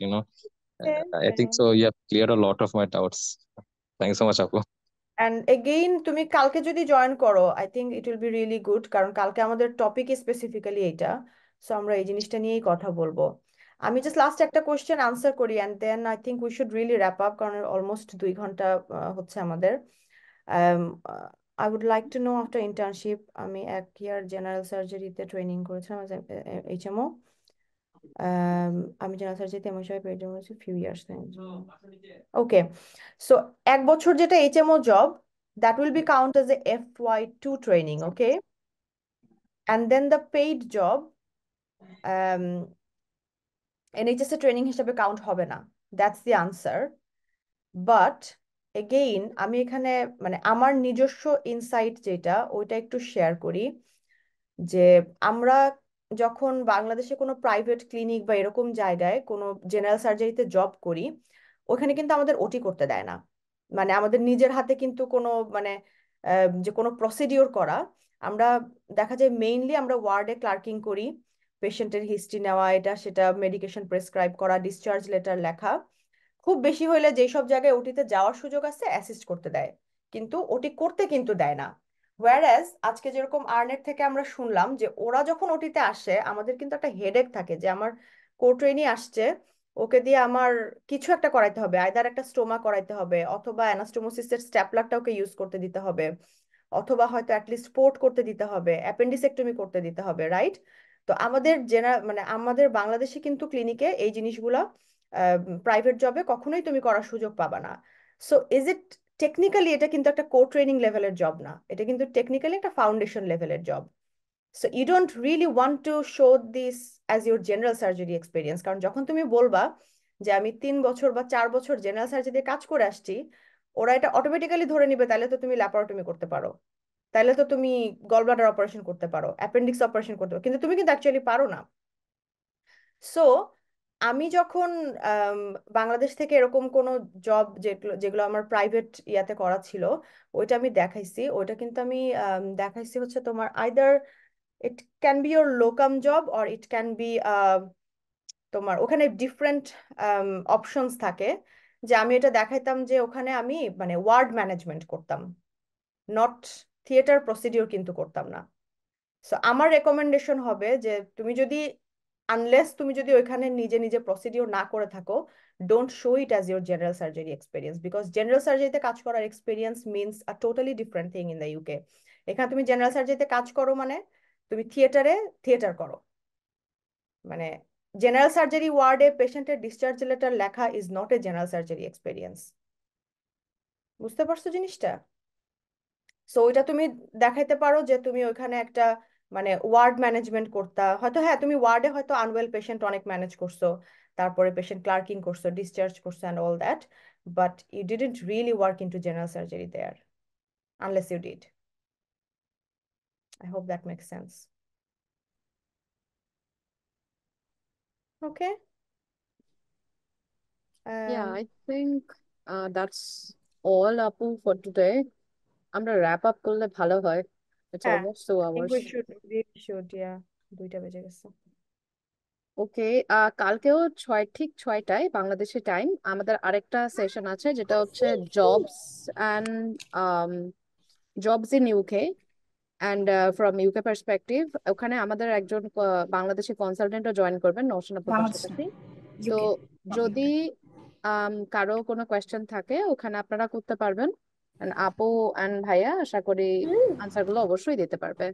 I think Okay. so you have cleared a lot of my doubts. Thank you so much, Apu. And again, তুমি কালকে যদি join করো, I think it will be really good, কারণ কালকে আমাদের topic specifically এটা, so আমরা এই জিনিসটা নিয়েই কথা বলবো। আমি জাস্ট লাস্ট একটা কোশ্চেন আনসার করি, and then I think we should really wrap up, কারণ অলমোস্ট 2 ঘন্টা হচ্ছে আমাদের। I would like to know after internship, আমি 1 ইয়ার জেনারেল সার্জারিতে ট্রেনিং করেছিলাম HMO। আমি জেনারেল সার্জারিতে এমন হিসাবে পেয়ে যাবো ফিউ ইয়ার্স। ওকে, সো 1 বছর যেটা HMO job, that will be count as a FY2 training, okay? And then the paid job, NHS A training হিসেবে কাউন্ট হবে না, that's the answer. But again, আমি এখানে মানে আমার নিজস্ব ইনসাইট যেটা ওইটা একটু শেয়ার করি, যে আমরা যখন বাংলাদেশে কোনো প্রাইভেট ক্লিনিক বা এরকম জায়গায় কোনো জেনারেল সার্জারিতে জব করি, ওখানে কিন্তু আমাদের ওটি করতে দেয় না। মানে আমাদের নিজের হাতে কিন্তু কোনো মানে যে কোনো প্রসিডিওর করা, আমরা দেখা যায় মেইনলি আমরা ওয়ার্ডে ক্লার্কিং করি, পেশেন্টের হিস্ট্রি নেওয়া, এটা সেটা মেডিকেশন প্রেসক্রাইব করা, ডিসচার্জ লেটার লেখা, খুব বেশি হইলে যেসব জায়গায় ওটিতে যাওয়ার সুযোগ আছে অ্যাসিস্ট করতে দেয়, কিন্তু ওটি করতে কিন্তু দেয় না। হোয়ারাস আজকে যেরকম আর্নেট থেকে আমরা শুনলাম যে ওরা যখন ওটিতে আসে আমাদের কিন্তু একটা হেডেক থাকে, যে আমার কো ট্রেইনি আসছে, ওকে দিয়ে আমার কিছু একটা করাইতে হবে, আইদার একটা স্টোমা করাইতে হবে, অথবা অ্যানাস্টোমোসিসের স্ট্যাপলারটা ওকে ইউজ করতে দিতে হবে, অথবা হয়তো অ্যাটলিস্ট পোর্ট করতে দিতে হবে, অ্যাপেন্ডিসেক্টমি করতে দিতে হবে, রাইট? তো আমাদের মানে আমাদের বাংলাদেশে কিন্তু ক্লিনিকে এই জিনিসগুলা প্রাইভেট জবে কখনোই তুমি করার সুযোগ পাবা না। সো ইজ ইট টেকনিক্যালি, এটা কিন্তু একটা কো ট্রেনিং লেভেলের জব না, এটা কিন্তু টেকনিক্যালি একটা ফাউন্ডেশন লেভেলের job. So you don't really want to show this as your general surgery experience, কারণ যখন তুমি বলবা যে আমি 3 বছর বা 4 বছর জেনারেল সার্জারিতে কাজ করে আসছি, ওরা এটা অটোমেটিক্যালি ধরে নিবে, তাহলে তো তুমি ল্যাপারোটমি করতে পারো, তাহলে তো তুমি গলব্লাডার অপারেশন করতে পারো, অ্যাপেন্ডিক্স অপারেশন করতে পারো, কিন্তু তুমি কিন্তু অ্যাকচুয়ালি পারো না। সো আমি যখন বাংলাদেশ থেকে এরকম কোনো জব যেগুলো যেগুলো আমার প্রাইভেট ইয়াতে করা ছিল, ওইটা আমি দেখাইছি, ওইটা কিন্তু আমি দেখাইছি হচ্ছে তোমার either it can be your locum job or it can be তোমার ওখানে ডিফারেন্ট অপশনস থাকে, যে আমি এটা দেখাইতাম যে ওখানে আমি মানে ওয়ার্ড ম্যানেজমেন্ট করতাম, নট থিয়েটার প্রসিডিওর কিন্তু করতাম না। সো আমার রেকমেন্ডেশন হবে যে তুমি যদি আনলেস তুমি যদি ওইখানে নিজে নিজে প্রসিডিওর না করে থাকো, don't show it as your general surgery experience, because general সার্জারিতে কাজ করার experience means a totally different thing in the UK. এখানে তুমি জেনারেল সার্জারিতে কাজ করো মানে তুমি থিয়েটার করো, মানে জেনারেল সার্জারি ওয়ার্ডে পেশেন্টের ডিসচার্জ লেটার লেখা is not a general surgery experience. বুঝতে পারছো জিনিসটা? সো ওইটা তুমি দেখাইতে পারো যে তুমি ওইখানে একটা মানে ওয়ার্ড ম্যানেজমেন্ট করতা, হয়তো হ্যাঁ তুমি ওয়ার্ডে হয়তো আনওয়েল পেশেন্ট অনেক ম্যানেজ করছো, তারপরে পেশেন্ট ক্লার্কিং করছো, ডিসচার্জ করছো and all that, but you didn't really work into general surgery there unless you did. I hope that makes sense. Okay. Yeah, I think that's all, Apu, for today. আমরা wrap up করলে ভালো হয়. It's হ্যাঁ, almost 2 I think hours. we should, yeah. 2টা বেজে গেছে। ওকে, কালকেও ঠিক 6টায় বাংলাদেশি টাইম আমাদের আরেকটা সেশন আছে, যেটা হচ্ছে jobs in UK and from UK perspective. ওখানে আমাদের একজন বাংলাদেশি কনসালটেন্টও জয়েন করবেন, নওশিন আপুর পাশাপাশি। তো যদি কারো কোনো কোয়েশ্চেন থাকে ওখানে আপনারা করতে পারবেন, আপু অ্যান্ড ভাইয়া আশা করি আনসারগুলো অবশ্যই দিতে পারবে।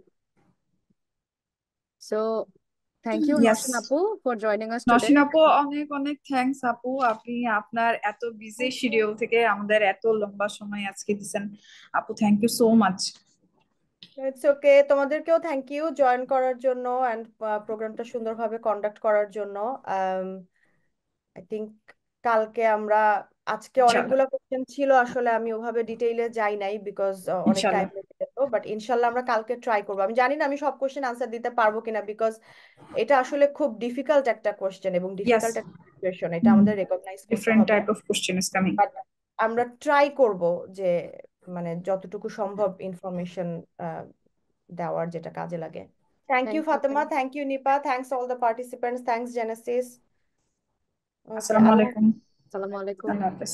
সো থ্যাংক ইউ নওশিন আপু for joining us today. Nowshin আপু, অনেক অনেক থ্যাঙ্কস আপু, আপনি আপনার এত বিজি শিডিউল থেকে আমাদের এত লম্বা সময় আজকে দিচ্ছেন আপু, thank you so much. It's okay, তোমাদেরকেও থ্যাংক ইউ জয়েন করার জন্য অ্যান্ড প্রোগ্রামটা সুন্দরভাবে কন্ডাক্ট করার জন্য। আই থিংক কালকে আমরা আজকে অনেকগুলো কোশ্চেন ছিল, আসলে আমি ওভাবে ডিটেইলে যাই নাই বিকজ অনেক টাইম লেগে যেত, বাট ইনশাল্লাহ আমরা কালকে ট্রাই করবো। আমি জানি না আমি সব কোশ্চেন আনসার দিতে পারবো কিনা, বিকজ এটা আসলে খুব ডিফিকাল্ট একটা কোশ্চেন এবং ডিফিকাল্ট একটা সিচুয়েশন, এটা আমাদের রেকগনাইজ করতে Different হবে। type of question is coming. But আমরা ট্রাই করব যে মানে যতটুকু সম্ভব ইনফরমেশন দেওয়ার যেটা কাজে লাগে। Thank you Fatema, thank you Nipa, thanks all the participants, thanks Genesis. Assalamu alaikum. Assalamu alaikum. Allah Hafiz.